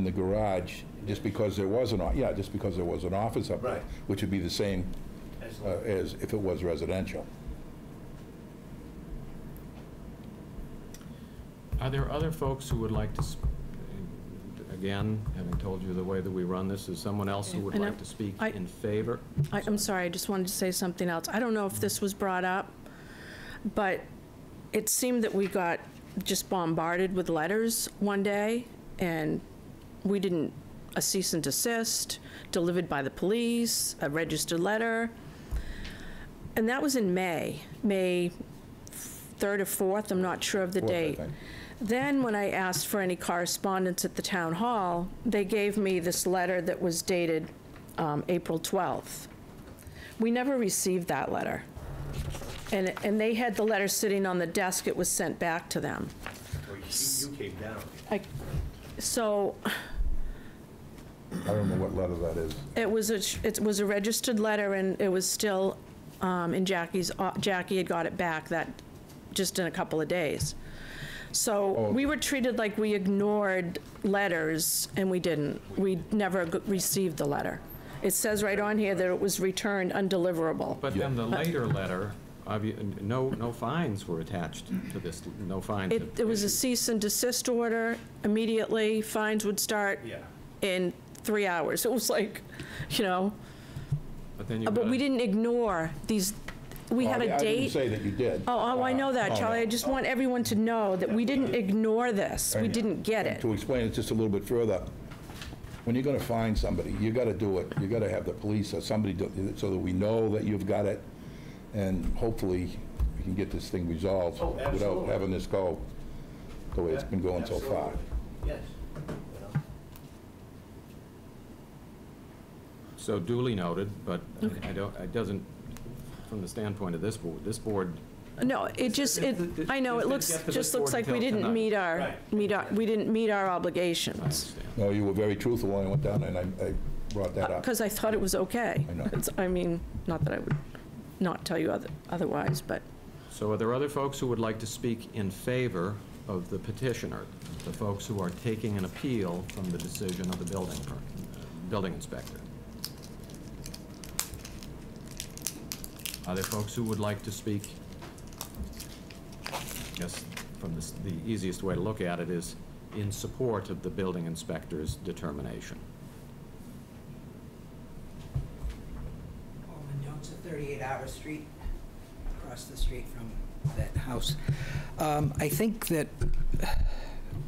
the garage just because there was an office up there, Right. which would be the same as if it was residential. Are there other folks who would like to, again, having told you the way that we run this, is someone else who would And like to speak I- in favor? I'm sorry, I just wanted to say something else. I don't know if this was brought up, but it seemed that we got just bombarded with letters one day, and we didn't, a cease and desist, delivered by the police, a registered letter. And that was in May 3rd or 4th, I'm not sure of the Fourth, I date. think. Then, when I asked for any correspondence at the town hall, they gave me this letter that was dated April 12th. We never received that letter. And they had the letter sitting on the desk, it was sent back to them. You came down. So, I don't know what letter that is. it was a registered letter, and it was still in Jackie had got it back just in a couple of days. So we were treated like we ignored letters, and we didn't. We never received the letter. It says right on here that it was returned undeliverable. But then the later letter, no fines were attached to this, no fines. It was a cease and desist order. Immediately, fines would start in 3 hours. It was like, you know, But then you've but got we didn't ignore these. we had a I didn't date. say that you did. Oh, I know that, Oh, Charlie. no. I just want everyone to know that we didn't ignore this. We didn't get it. To explain it just a little bit further, when you're gonna find somebody, you gotta do it, you gotta have the police or somebody do it so that we know that you've got it, and hopefully we can get this thing resolved without having this go the way it's been going so far. Yes. So duly noted, but it doesn't, from the standpoint of this board, No, it just, I know, it This didn't get to just this looks board like we until didn't tonight. we didn't meet our I obligations. understand. No, you were very truthful when I went down and I brought that up. Because I thought it was okay. I know. I mean, not that I would not tell you otherwise, but So are there other folks who would like to speak in favor of the petitioner, the folks who are taking an appeal from the decision of the building inspector? Are there folks who would like to speak? I guess from the easiest way to look at it is in support of the building inspector's determination. Coleman Jones at 38 Hour Street, across the street from that house. I think that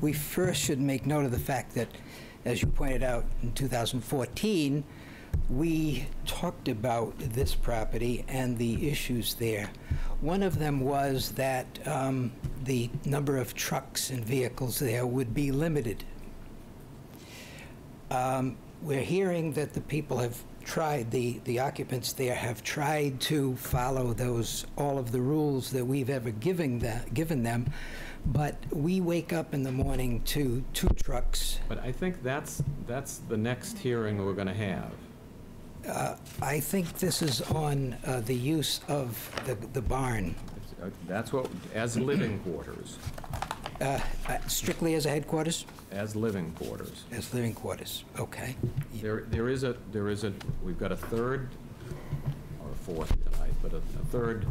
we first should make note of the fact that, as you pointed out, in 2014, we talked about this property and the issues there. One of them was that the number of trucks and vehicles there would be limited. We're hearing that the people have tried, the occupants there have tried to follow all of the rules that we've ever given them, but we wake up in the morning to 2 trucks. But I think that's the next hearing we're going to have. I think this is on the use of the barn. That's what, as living quarters, Strictly as a headquarters? as living quarters. As living quarters, okay. There is a, we've got a third, or a fourth tonight, but a third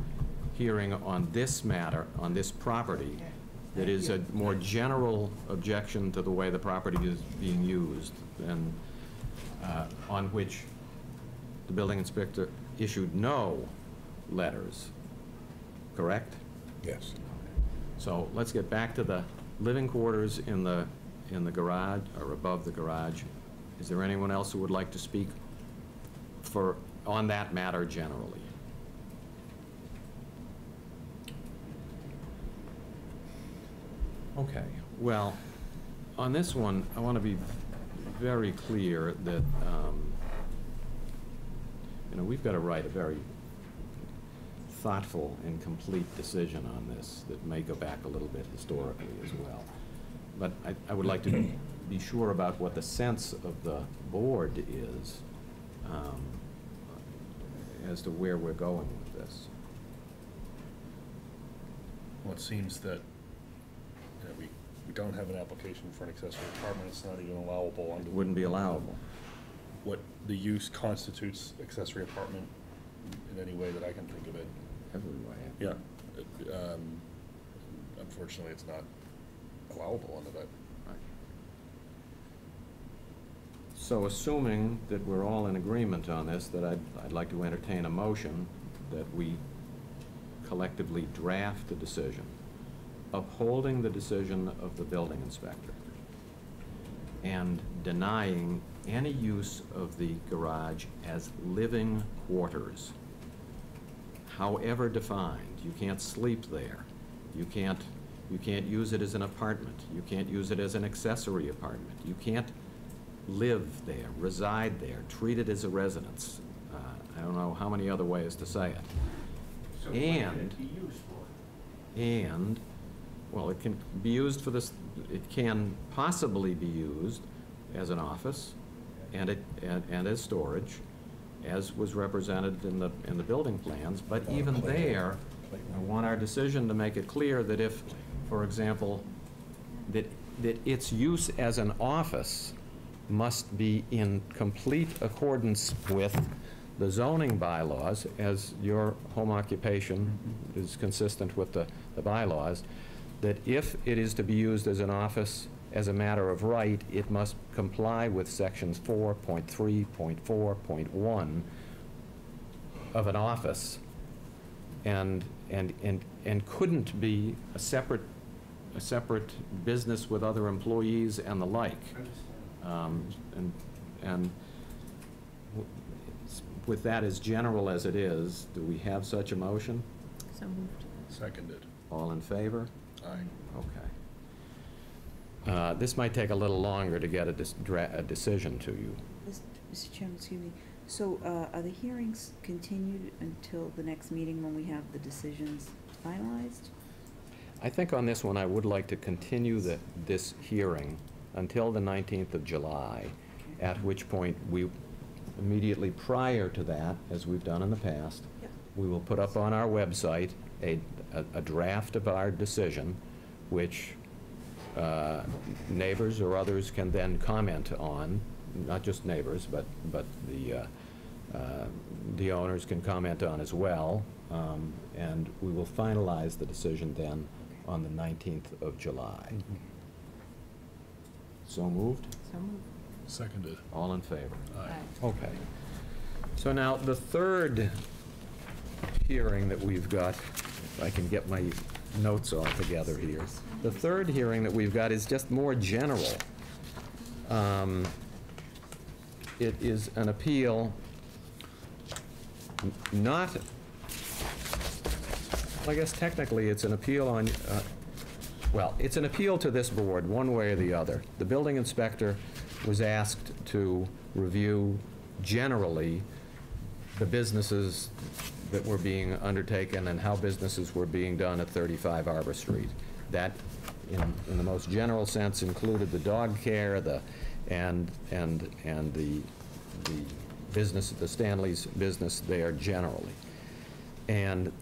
hearing on this matter, on this property, that is a more general objection to the way the property is being used, and on which the building inspector issued no letters, correct? Yes. So let's get back to the living quarters in the garage, or above the garage. Is there anyone else who would like to speak on that matter generally? Okay, well, on this one, I want to be very clear that, we've got to write a very thoughtful and complete decision on this that may go back a little bit historically as well. But I would like to be sure about what the sense of the board is as to where we're going with this. Well, it seems that, we don't have an application for an accessory apartment. It's not even allowable under. It wouldn't be allowable. What the use constitutes accessory apartment in any way that I can think of it. Every way. Yeah. Unfortunately, it's not allowable under that. Right. So assuming that we're all in agreement on this, that I'd like to entertain a motion that we collectively draft a decision upholding the decision of the building inspector and denying any use of the garage as living quarters, however defined. You can't sleep there. You can't use it as an apartment. You can't use it as an accessory apartment. You can't live there, reside there, treat it as a residence. I don't know how many other ways to say it. So what can it be used for? Well, it can be used for this, it can possibly be used as an office and as storage, as was represented in the building plans, but even there, I want our decision to make it clear that if, for example, that its use as an office must be in complete accordance with the zoning bylaws, as your home occupation is consistent with the bylaws, that if it is to be used as an office as a matter of right, it must comply with sections 4.3.4.1 of an office and couldn't be a separate business with other employees and the like. And with that as general as it is, do we have such a motion? So moved. Seconded. All in favor? Aye. Okay. This might take a little longer to get a decision to you. Mr. Chairman, excuse me. So are the hearings continued until the next meeting when we have the decisions finalized? I think on this one, I would like to continue this hearing until the 19th of July, at which point we, immediately prior to that, as we've done in the past, Yep. we will put up on our website a draft of our decision, which neighbors or others can then comment on, not just neighbors, but the owners can comment on as well, and we will finalize the decision then on the 19th of July. So moved? So moved. Seconded. All in favor? Aye. Okay. So now, the third hearing that we've got, if I can get my notes all together here. The third hearing that we've got is just more general. It is an appeal, not, well, I guess technically it's an appeal on, well, it's an appeal to this board, one way or the other. The building inspector was asked to review generally the businesses that were being undertaken and how businesses were being done at 35 Arbor Street. That, in the most general sense, included the dog care, and the business, the Stanley's business there generally. And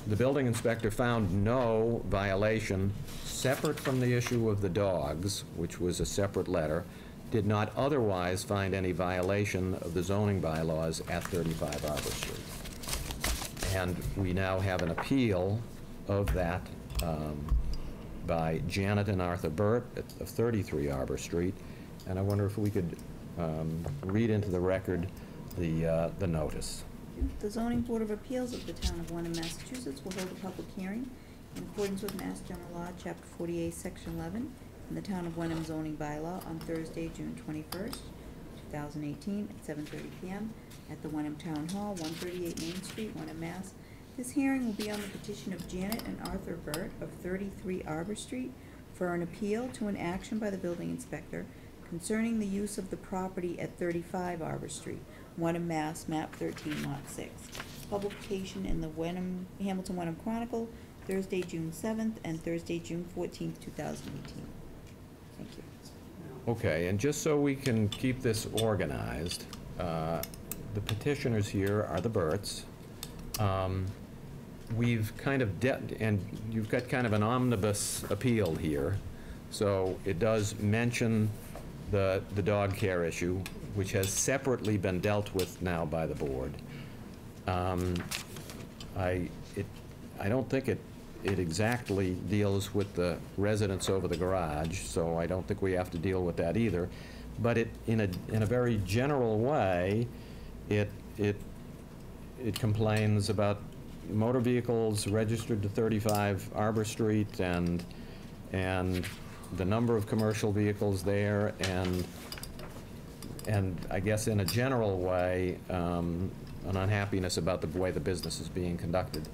the building inspector found no violation separate from the issue of the dogs, which was a separate letter, did not otherwise find any violation of the zoning bylaws at 35 Arbor Street. And we now have an appeal of that by Janet and Arthur Burt of 33 Arbor Street. And I wonder if we could read into the record the notice. The Zoning Board of Appeals of the Town of Wenham, Massachusetts will hold a public hearing in accordance with Mass General Law, Chapter 48, Section 11, and the Town of Wenham zoning bylaw on Thursday, June 21st, 2018, at 7:30 p.m. at the Wenham Town Hall, 138 Main Street, Wenham, Mass. This hearing will be on the petition of Janet and Arthur Burt of 33 Arbor Street for an appeal to an action by the building inspector concerning the use of the property at 35 Arbor Street, Wenham, Mass., map 13, lot 6. Publication in the Hamilton Wenham Chronicle, Thursday, June 7th, and Thursday, June 14th, 2018. Thank you. Okay, and just so we can keep this organized, the petitioners here are the Burts. We've kind of, and you've got kind of an omnibus appeal here, so it does mention the dog care issue, which has separately been dealt with now by the board. I don't think it exactly deals with the residents over the garage, so I don't think we have to deal with that either. But in a very general way, it complains about motor vehicles registered to 35 Arbor Street and the number of commercial vehicles there, and I guess in a general way, an unhappiness about the way the business is being conducted.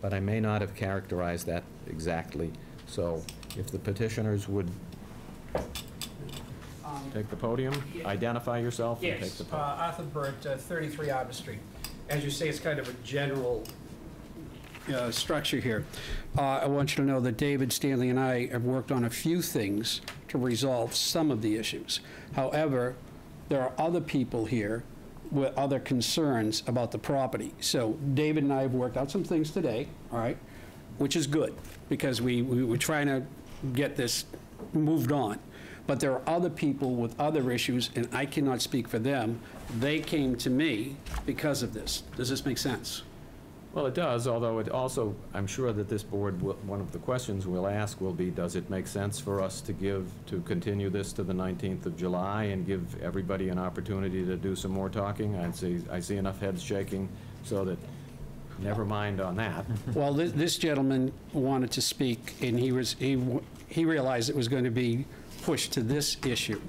But I may not have characterized that exactly. So if the petitioners would take the podium, identify yourself and take the podium. Yes, Arthur Burt, 33 Arbor Street. As you say, it's kind of a general structure here. I want you to know that David, Stanley, and I have worked on a few things to resolve some of the issues. However, there are other people here with other concerns about the property. So David and I have worked out some things today, all right, which is good, because we were trying to get this moved on. But there are other people with other issues, and I cannot speak for them. They came to me because of this. Does this make sense? Well, it does, although it also, I'm sure that this board, one of the questions we'll ask will be, does it make sense for us to continue this to the 19th of July and give everybody an opportunity to do some more talking? I see enough heads shaking so that, never mind on that. Well, this gentleman wanted to speak, and he realized it was going to be pushed to this issue.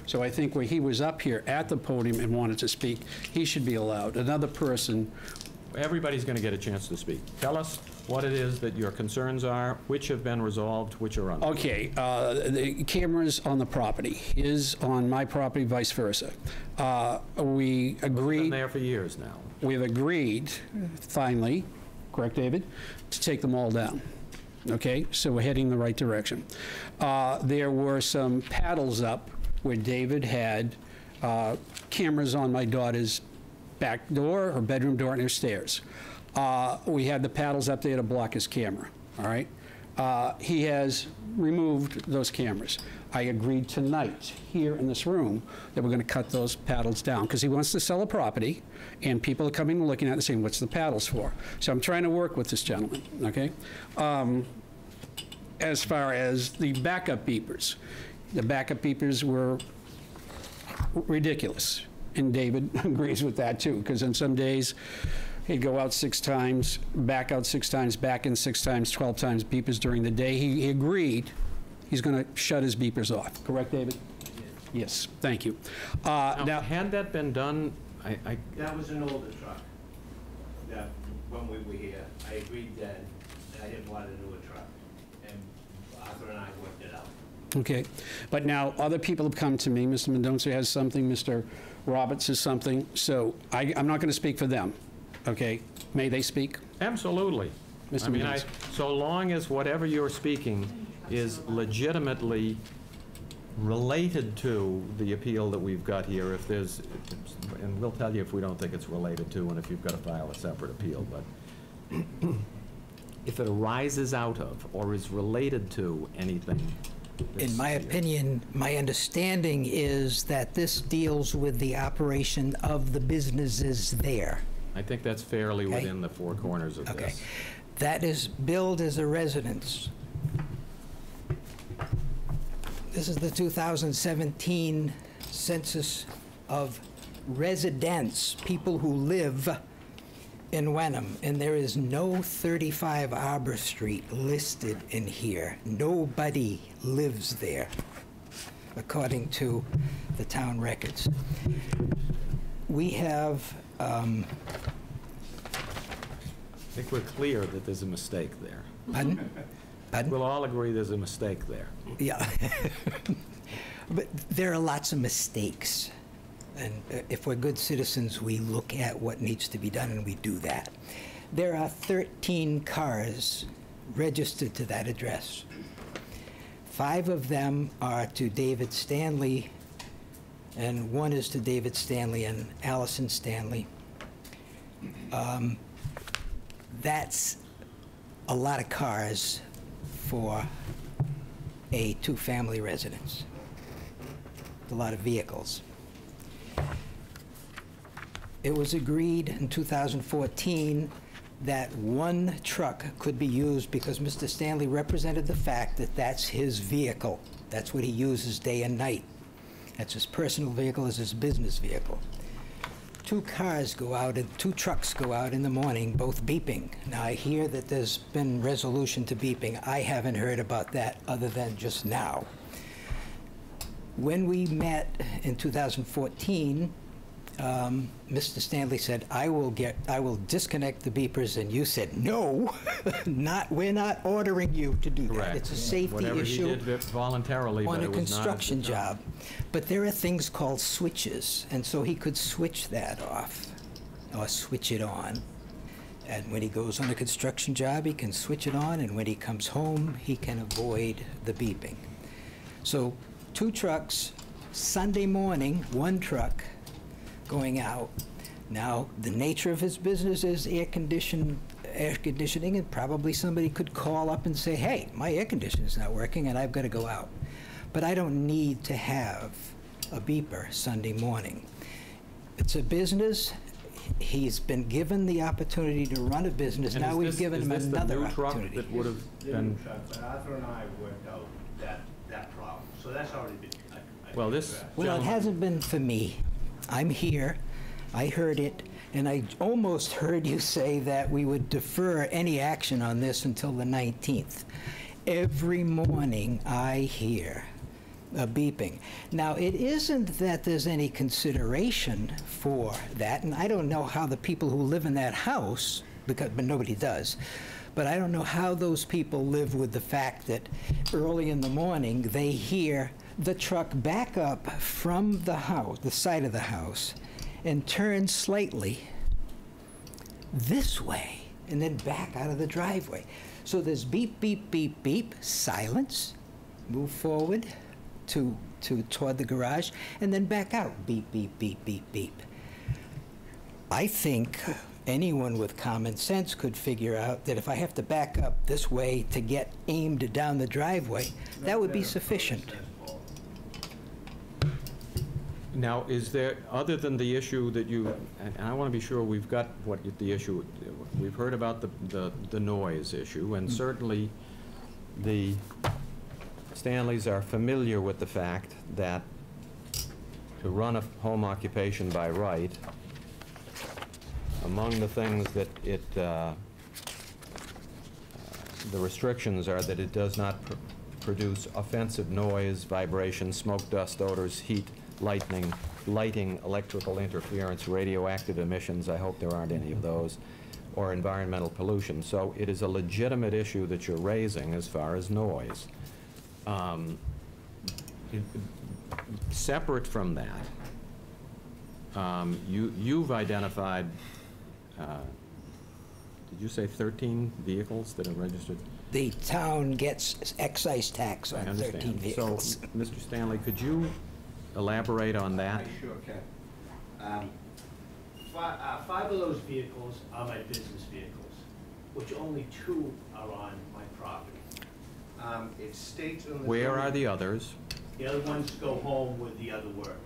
So I think where he was up here at the podium and wanted to speak, he should be allowed. Another person. Everybody's going to get a chance to speak. Tell us what it is that your concerns are, which have been resolved, which are unresolved. Okay, the cameras on the property is on my property, vice versa. We agreed. Been there for years now. We've agreed, finally, correct, David, to take them all down. Okay, so we're heading in the right direction. There were some paddles up where David had cameras on my daughter's back door, her bedroom door, and her stairs. We had the paddles up there to block his camera, all right? He has removed those cameras. I agreed tonight, here in this room, that we're going to cut those paddles down, because he wants to sell a property, and people are coming and looking at it and saying, what's the paddles for? So I'm trying to work with this gentleman, okay? As far as the backup beepers, the backup beepers were ridiculous. And David agrees with that, too, because on some days, he'd go out 6 times, back out 6 times, back in 6 times, 12 times beepers during the day. He agreed he's going to shut his beepers off. Correct, David? Yes, thank you. Now, had that been done, That was an older truck, that, when we were here, I agreed then, I didn't want a newer truck, and Arthur and I worked it out. Okay, but now other people have come to me. Mr. Mendonça has something, Mr. Roberts has something, so I'm not going to speak for them, okay? May they speak? absolutely. Mr. I mean, Mendonça. so long as whatever you're speaking is legitimately related to the appeal that we've got here, if there's, and we'll tell you if we don't think it's related to, and if you've got to file a separate appeal, but if it arises out of or is related to anything. In my opinion, my understanding is that this deals with the operation of the businesses there. I think that's fairly Okay. within the 4 corners of Okay. this. That is billed as a residence. This is the 2017 census of residents, people who live in Wenham, and there is no 35 Arbor Street listed in here. Nobody lives there, according to the town records. We have, I think we're clear that there's a mistake there. pardon? Pardon? We'll all agree there's a mistake there. Yeah. But there are lots of mistakes. And if we're good citizens, we look at what needs to be done, and we do that. There are 13 cars registered to that address. 5 of them are to David Stanley, and 1 is to David Stanley and Allison Stanley. That's a lot of cars for a 2-family residence. A lot of vehicles. It was agreed in 2014 that 1 truck could be used because Mr. Stanley represented the fact that that's his vehicle. That's what he uses day and night. That's his personal vehicle, is his business vehicle. 2 cars go out, and 2 trucks go out in the morning, both beeping. Now, I hear that there's been resolution to beeping. I haven't heard about that other than just now. When we met in 2014, Mr. Stanley said, I will disconnect the beepers, and you said, no, we're not ordering you to do that. Correct. It's a safety Whatever issue. he did voluntarily, but On it a was not construction job. But there are things called switches, and so he could switch that off, or switch it on. And when he goes on a construction job, he can switch it on, and when he comes home, he can avoid the beeping. So 2 trucks, Sunday morning, 1 truck going out. Now, the nature of his business is air conditioning, and probably somebody could call up and say, hey, my air conditioning's not working and I've got to go out. But I don't need to have a beeper Sunday morning. It's a business. He's been given the opportunity to run a business. And Now is we've this- given him Is another this the new truck opportunity. that would have The been, new truck, but Arthur and I worked out that problem, so that's already been. well, this Well, it gentleman- hasn't been for me. I'm here, I heard it, and I almost heard you say that we would defer any action on this until the 19th. Every morning I hear a beeping. Now, it isn't that there's any consideration for that, and I don't know how the people who live in that house, but nobody does, but I don't know how those people live with the fact that early in the morning they hear the truck back up from the house, the side of the house, and turn slightly this way, and then back out of the driveway. So there's beep, beep, beep, beep, silence, move forward toward the garage, and then back out, beep, beep, beep, beep, beep. I think anyone with common sense could figure out that if I have to back up this way to get aimed down the driveway, that would be sufficient. Now, is there, other than the issue that you, and I want to be sure we've got what the issue, we've heard about the noise issue, and certainly the Stanleys are familiar with the fact that to run a home occupation by right, among the things that the restrictions are that it does not produce offensive noise, vibration, smoke, dust, odors, heat, lighting, electrical interference, radioactive emissions, I hope there aren't any of those, or environmental pollution. So it is a legitimate issue that you're raising as far as noise. Separate from that, you've identified, did you say 13 vehicles that are registered? The town gets excise tax I on understand. 13 vehicles. So, Mr. Stanley, could you elaborate on that? I sure can. Five of those vehicles are my business vehicles, which only 2 are on my property. It states on the... Where are the others? The other ones go home with the other workers.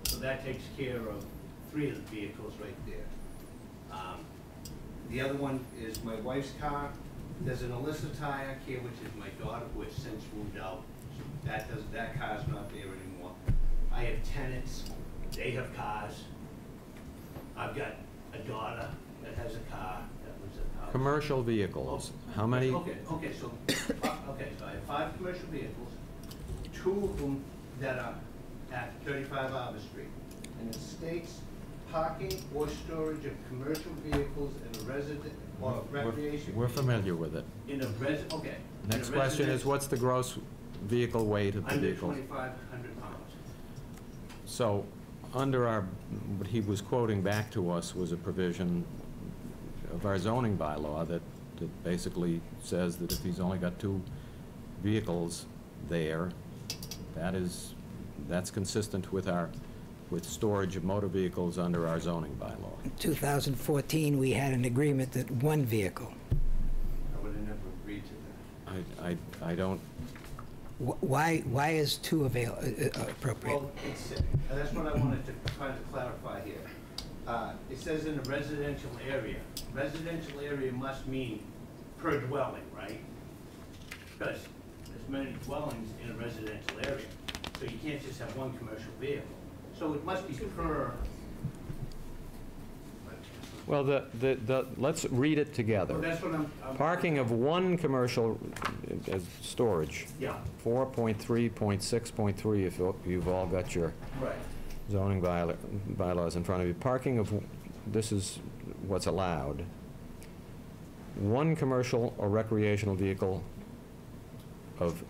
So that takes care of 3 of the vehicles right there. The other one is my wife's car. There's an Alyssa tire here, which is my daughter, who has since moved out. So that car's not there anymore. I have tenants. They have cars. I've got a daughter that has a car that lives at the house. Commercial vehicles, how many? Okay, so I have 5 commercial vehicles, 2 of them that are at 35 Arbor Street. And it states parking or storage of commercial vehicles in a resident or recreation. We're familiar with it. In a okay. Next question is, what's the gross vehicle weight of the Under vehicle? 2,500 pounds. So, under what he was quoting back to us was a provision of our zoning bylaw that basically says that if he's only got 2 vehicles there, that's consistent with storage of motor vehicles under our zoning bylaw. In 2014, we had an agreement that 1 vehicle. I would have never agreed to that. I don't, Why is 2 appropriate? Well, that's what I wanted to try to clarify here. It says in a residential area. Residential area must mean per dwelling, right? Because there's many dwellings in a residential area. So you can't just have 1 commercial vehicle. So it must be per. well, let's read it together. Well, that's what I'm Parking of 1 commercial as storage. Yeah. 4.3.6.3, if you've all got your Right. zoning bylaws in front of you. Parking of, this is what's allowed. 1 commercial or recreational vehicle of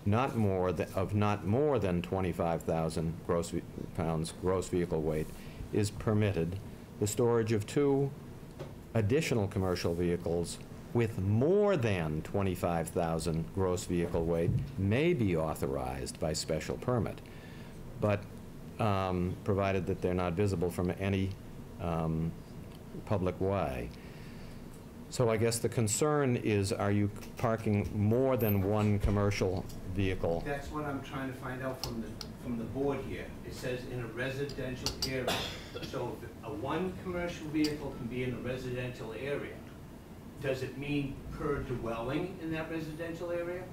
not more than 25,000 pounds gross vehicle weight is permitted. The storage of 2 additional commercial vehicles with more than 25,000 gross vehicle weight may be authorized by special permit, but provided that they're not visible from any public way. So I guess the concern is, are you parking more than one commercial vehicle? That's what I'm trying to find out from the board here. It says in a residential area. So if one commercial vehicle can be in a residential area, does it mean per dwelling in that residential area?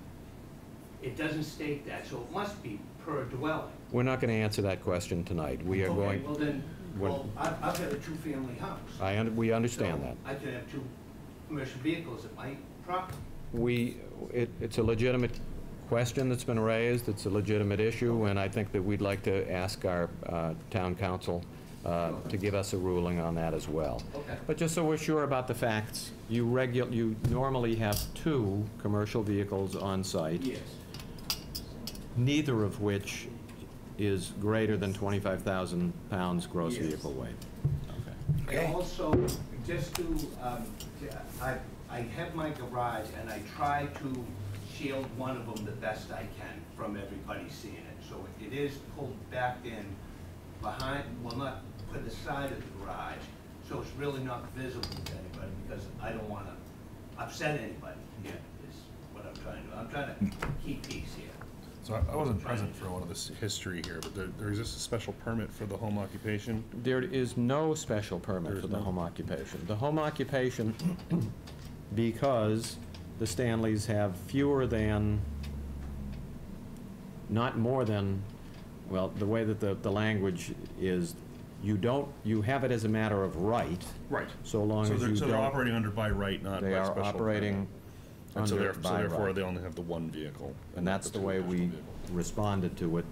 It doesn't state that, so it must be per dwelling. We're not going to answer that question tonight. We are Okay, going... well then, I've got a two-family house. We understand So that. I can have two commercial vehicles at my property. It's a legitimate question that's been raised, it's a legitimate issue, and I think that we'd like to ask our town council to give us a ruling on that as well. Okay. But just so we're sure about the facts, you normally have 2 commercial vehicles on site, Yes. neither of which is greater than 25,000 pounds gross Yes. vehicle weight. And also, just to, I have my garage, and I try to shield one of them the best I can from everybody seeing it. So it is pulled back in behind, well, not to the side of the garage, so it's really not visible to anybody, because I don't want to upset anybody here, is what I'm trying to do. I'm trying to keep peace here. So I wasn't present for a lot of this history here, but there exists a special permit for the home occupation? There is no special permit for the home occupation. The home occupation, because the Stanleys have fewer than, not more than, well, the way that the language is, you have it as a matter of right. Right. So long as you don't. So they're operating under by right, not by They special are operating permit. under So by therefore, right. they only have the one vehicle. And that's the way we responded to it,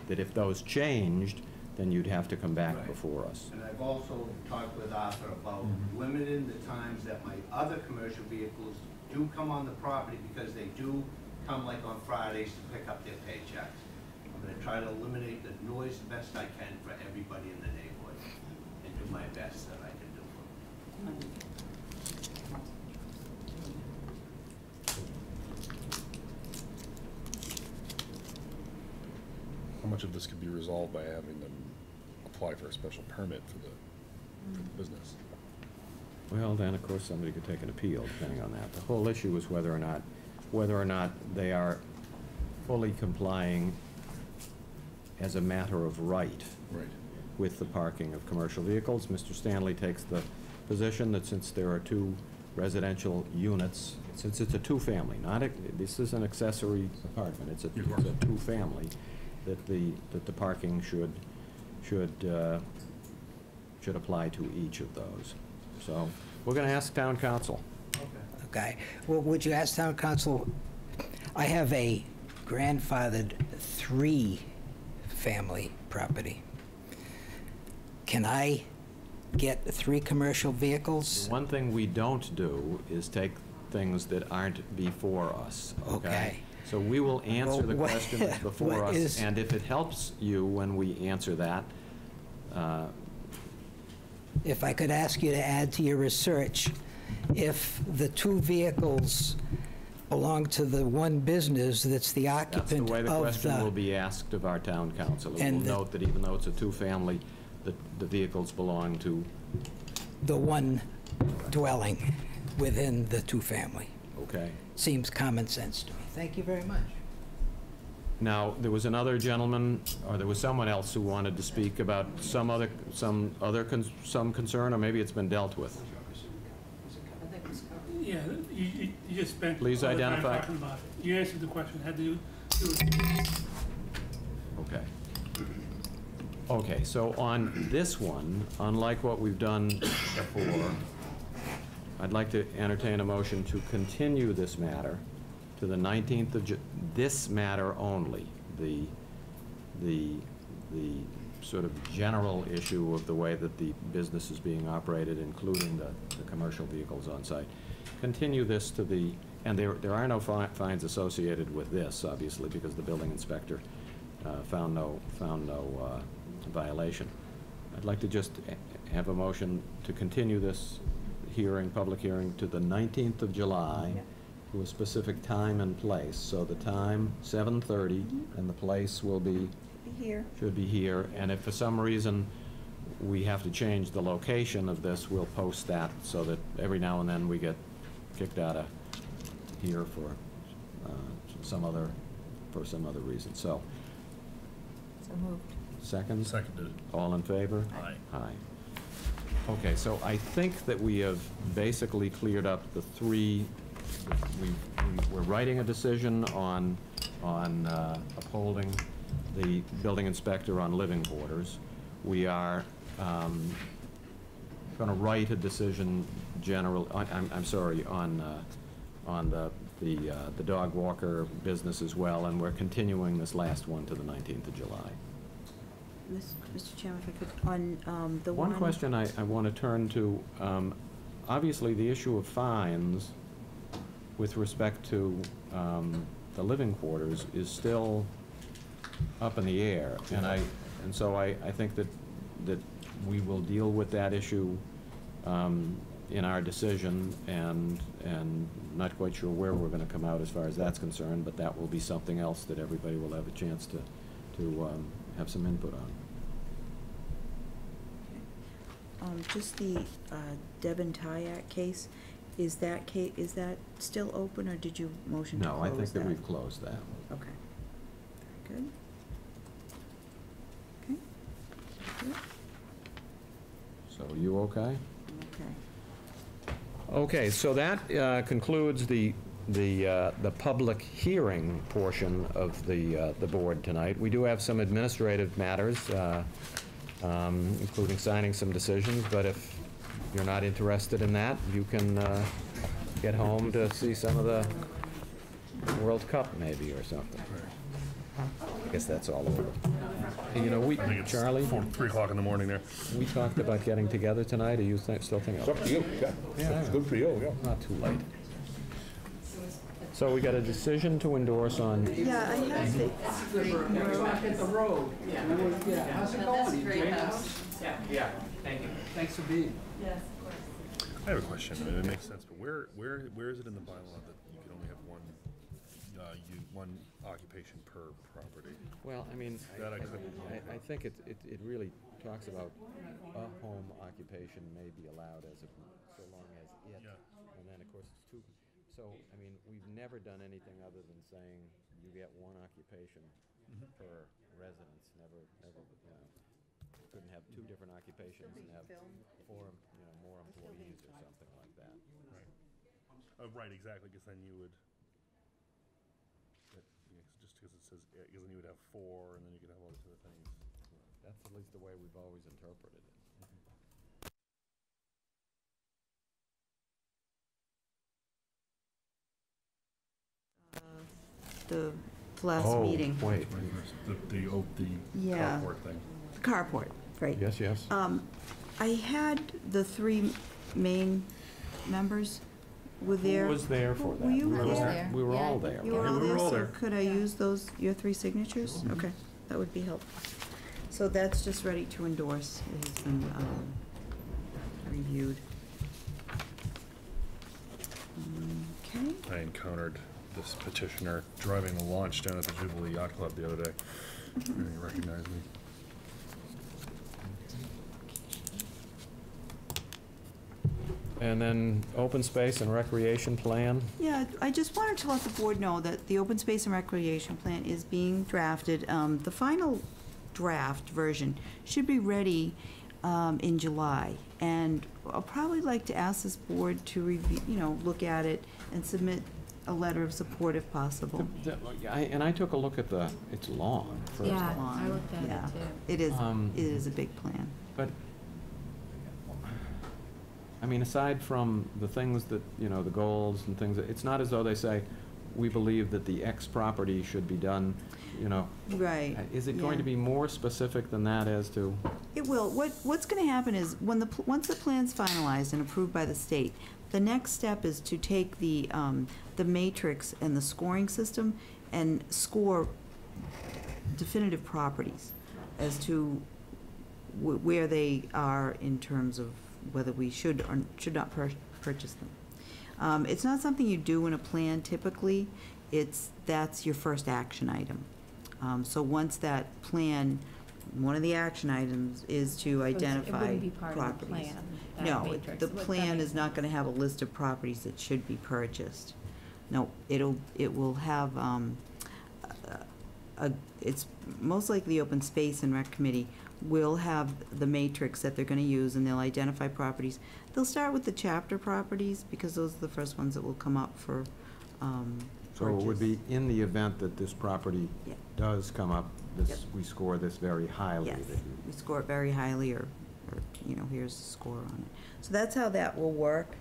that if those changed, then you'd have to come back Right. before us. And I've also talked with Arthur about limiting the times that my other commercial vehicles do come on the property, because they do come like on Fridays to pick up their paychecks. I'm gonna try to eliminate the noise the best I can for everybody in the neighborhood, and do my best that I can do for them. How much of this could be resolved by having them apply for a special permit for the business? Well, then, of course, somebody could take an appeal, depending on that. The whole issue is whether or not they are fully complying as a matter of right with the parking of commercial vehicles. Mr. Stanley takes the position that since there are 2 residential units, since it's a 2-family, this is an accessory apartment, it's a 2-family, that the parking should apply to each of those. So we're going to ask town council. Okay. Well, would you ask town council, I have a grandfathered 3-family property. Can I get 3 commercial vehicles? One thing we don't do is take things that aren't before us, okay? So we will answer the question that's before us, and if it helps you when we answer that, if I could ask you to add to your research, if the 2 vehicles belong to the one business that's the occupant that's the way the of question will be asked of our town council. It will note that even though it's a 2-family, the vehicles belong to the one dwelling within the 2-family. Okay. Seems common sense to me. Thank you very much. Now, there was another gentleman, or there was someone else who wanted to speak about some concern, or maybe it's been dealt with. Yeah, you just spent. Please all the time identify. talking about it. You answered the question, had to do Okay. Okay, so on this one, unlike what we've done before, I'd like to entertain a motion to continue this matter to the 19th of this matter only, the sort of general issue of the way that the business is being operated, including the commercial vehicles on site. Continue this to the, and there are no fines associated with this, obviously, because the building inspector found no violation. I'd like to just have a motion to continue this hearing, public hearing, to the 19th of July, to a specific time and place. So the time, 7:30, and the place will be Here. should be here. And if for some reason we have to change the location of this, we'll post that so that every now and then we get kicked out of here for some other reason. So, So moved. second? Seconded. All in favor? Aye. Aye. Okay, so I think that we have basically cleared up the three, we're writing a decision on upholding the building inspector on living quarters. We are going to write a decision I'm sorry, on the dog walker business as well, and we're continuing this last one to the 19th of July. Mr. Chairman, if I could, on the One question I want to turn to, obviously the issue of fines with respect to the living quarters is still up in the air, and so I think that we will deal with that issue in our decision, and not quite sure where we're going to come out as far as that's concerned, but that will be something else that everybody will have a chance to have some input on. Just the Devon Tyack case, is that still open, or did you motion to close that? No, I think that we've closed that. Okay. Very good. Okay. Good. So are you okay? Okay. Okay, so that concludes the public hearing portion of the board tonight. We do have some administrative matters, including signing some decisions, but if you're not interested in that, you can get home to see some of the World Cup maybe or something. I guess that's all over. Hey, you know, Charlie? 3 o'clock in the morning there. We talked about getting together tonight. Are you still thinking? It's up to you, yeah. It's good for you, yeah. Not too late. So we got a decision to endorse on. Yeah, I have the. Back at the road. Yeah. How's it going? Great house. Yeah, thank you. Thanks for being. Yes, of course. I have a question. I mean, it makes sense, but where is it in the bylaw that you can only have one occupation per property? Well, I mean, That I couldn't. I think it really talks about a home occupation may be allowed as so long as it, and then of course it's two. So, I mean, we've never done anything other than saying you get one occupation per residence. Never, you know, couldn't have two different occupations and have four, more employees or something like that. Right. Right, exactly, because then you would, just because it says, because then you would have 4, and then you could have all these other things. That's at least the way we've always interpreted it. The last meeting. Wait. The Yeah. carport thing. The carport, right. Yes, yes. I had the 3 main members were there. Who was there for that? Were you We were there? all- We were all there. You were all we were there, all so there. could I use your 3 signatures? Okay, that would be helpful. So that's just ready to endorse. It has been reviewed. Okay. I encountered this petitioner driving the launch down at the Jubilee Yacht Club the other day. And he recognized me. And then open space and recreation plan. Yeah, I just wanted to let the board know that the open space and recreation plan is being drafted. The final draft version should be ready in July. And I'll probably like to ask this board to review, look at it and submit a letter of support if possible. And I took a look at it's long, first of all. Yeah, I looked at Yeah, it too. it is a big plan. But, I mean, aside from the things that, the goals and things, it's not as though they say, we believe that the X property should be done, Right. Is it going to be more specific than that as to? It will. What's going to happen is, once the plan's finalized and approved by the state, the next step is to take the matrix and the scoring system and score definitive properties as to where they are in terms of whether we should or should not purchase them. It's not something you do in a plan typically. That's your first action item. So once that plan one of the action items is to identify It wouldn't be part of the properties. plan, that No, matrix. the That plan makes is not gonna have a list of properties that should be purchased. No, it will have, it's most likely the Open Space and Rec Committee will have the matrix that they're gonna use, and they'll identify properties. They'll start with the chapter properties, because those are the first ones that will come up for, So it would purchase. be in the event that this property Yeah. does come up, Yep. we score this very highly. Yes, that you- we score it very highly, or, here's the score on it. So that's how that will work.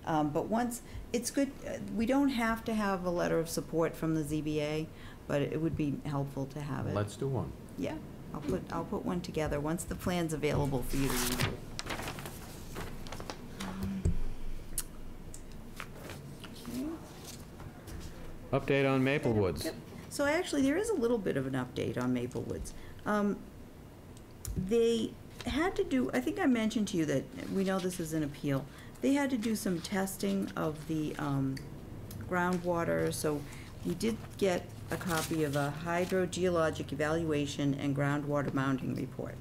But once, it's good, we don't have to have a letter of support from the ZBA, but it would be helpful to have it. Let's do one. Yeah, I'll put one together, once the plan's available for you to review. Okay. Update on Maple Woods. Yep. So actually, there is a little bit of an update on Maple Woods. They had to do, I think I mentioned to you that, we know this is an appeal, they had to do some testing of the groundwater, so we did get a copy of a hydrogeologic evaluation and groundwater mounting report.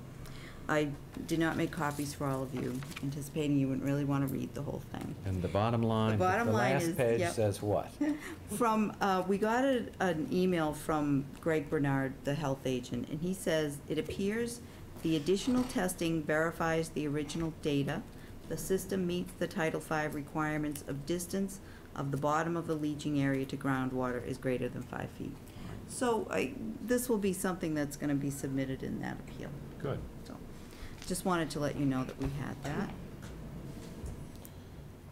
I did not make copies for all of you, anticipating you wouldn't really want to read the whole thing. And the bottom line, bottom line is- last page yep. says what? From, we got an email from Greg Bernard, the health agent, and he says, it appears the additional testing verifies the original data. The system meets the Title V requirements of distance of the bottom of the leaching area to groundwater is greater than 5 feet. So this will be something that's going to be submitted in that appeal. Good. So, just wanted to let you know that we had that.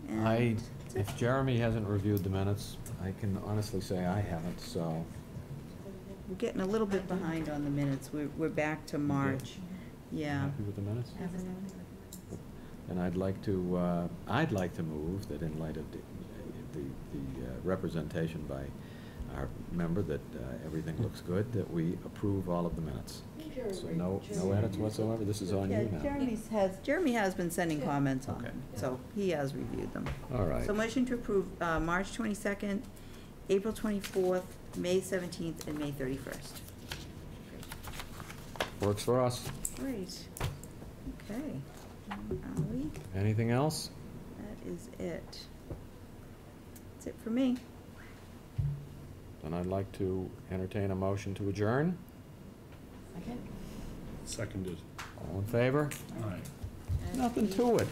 And If Jeremy hasn't reviewed the minutes, I can honestly say I haven't, so. we're getting a little bit behind on the minutes. We're back to March. Yeah. Happy with the minutes? And I'd like to move that in light of the representation by our member that everything looks good, that we approve all of the minutes. So no edits whatsoever, this is on Yeah, you now. Jeremy has been sending comments on Okay. them, so he has reviewed them. All right. So motion to approve March 22nd, April 24th, May 17th, and May 31st. Works for us. Great. Okay. Ali, Anything else? that is it. That's it for me. Then I'd like to entertain a motion to adjourn. Second? Seconded. All in favor? All right. Nothing to it.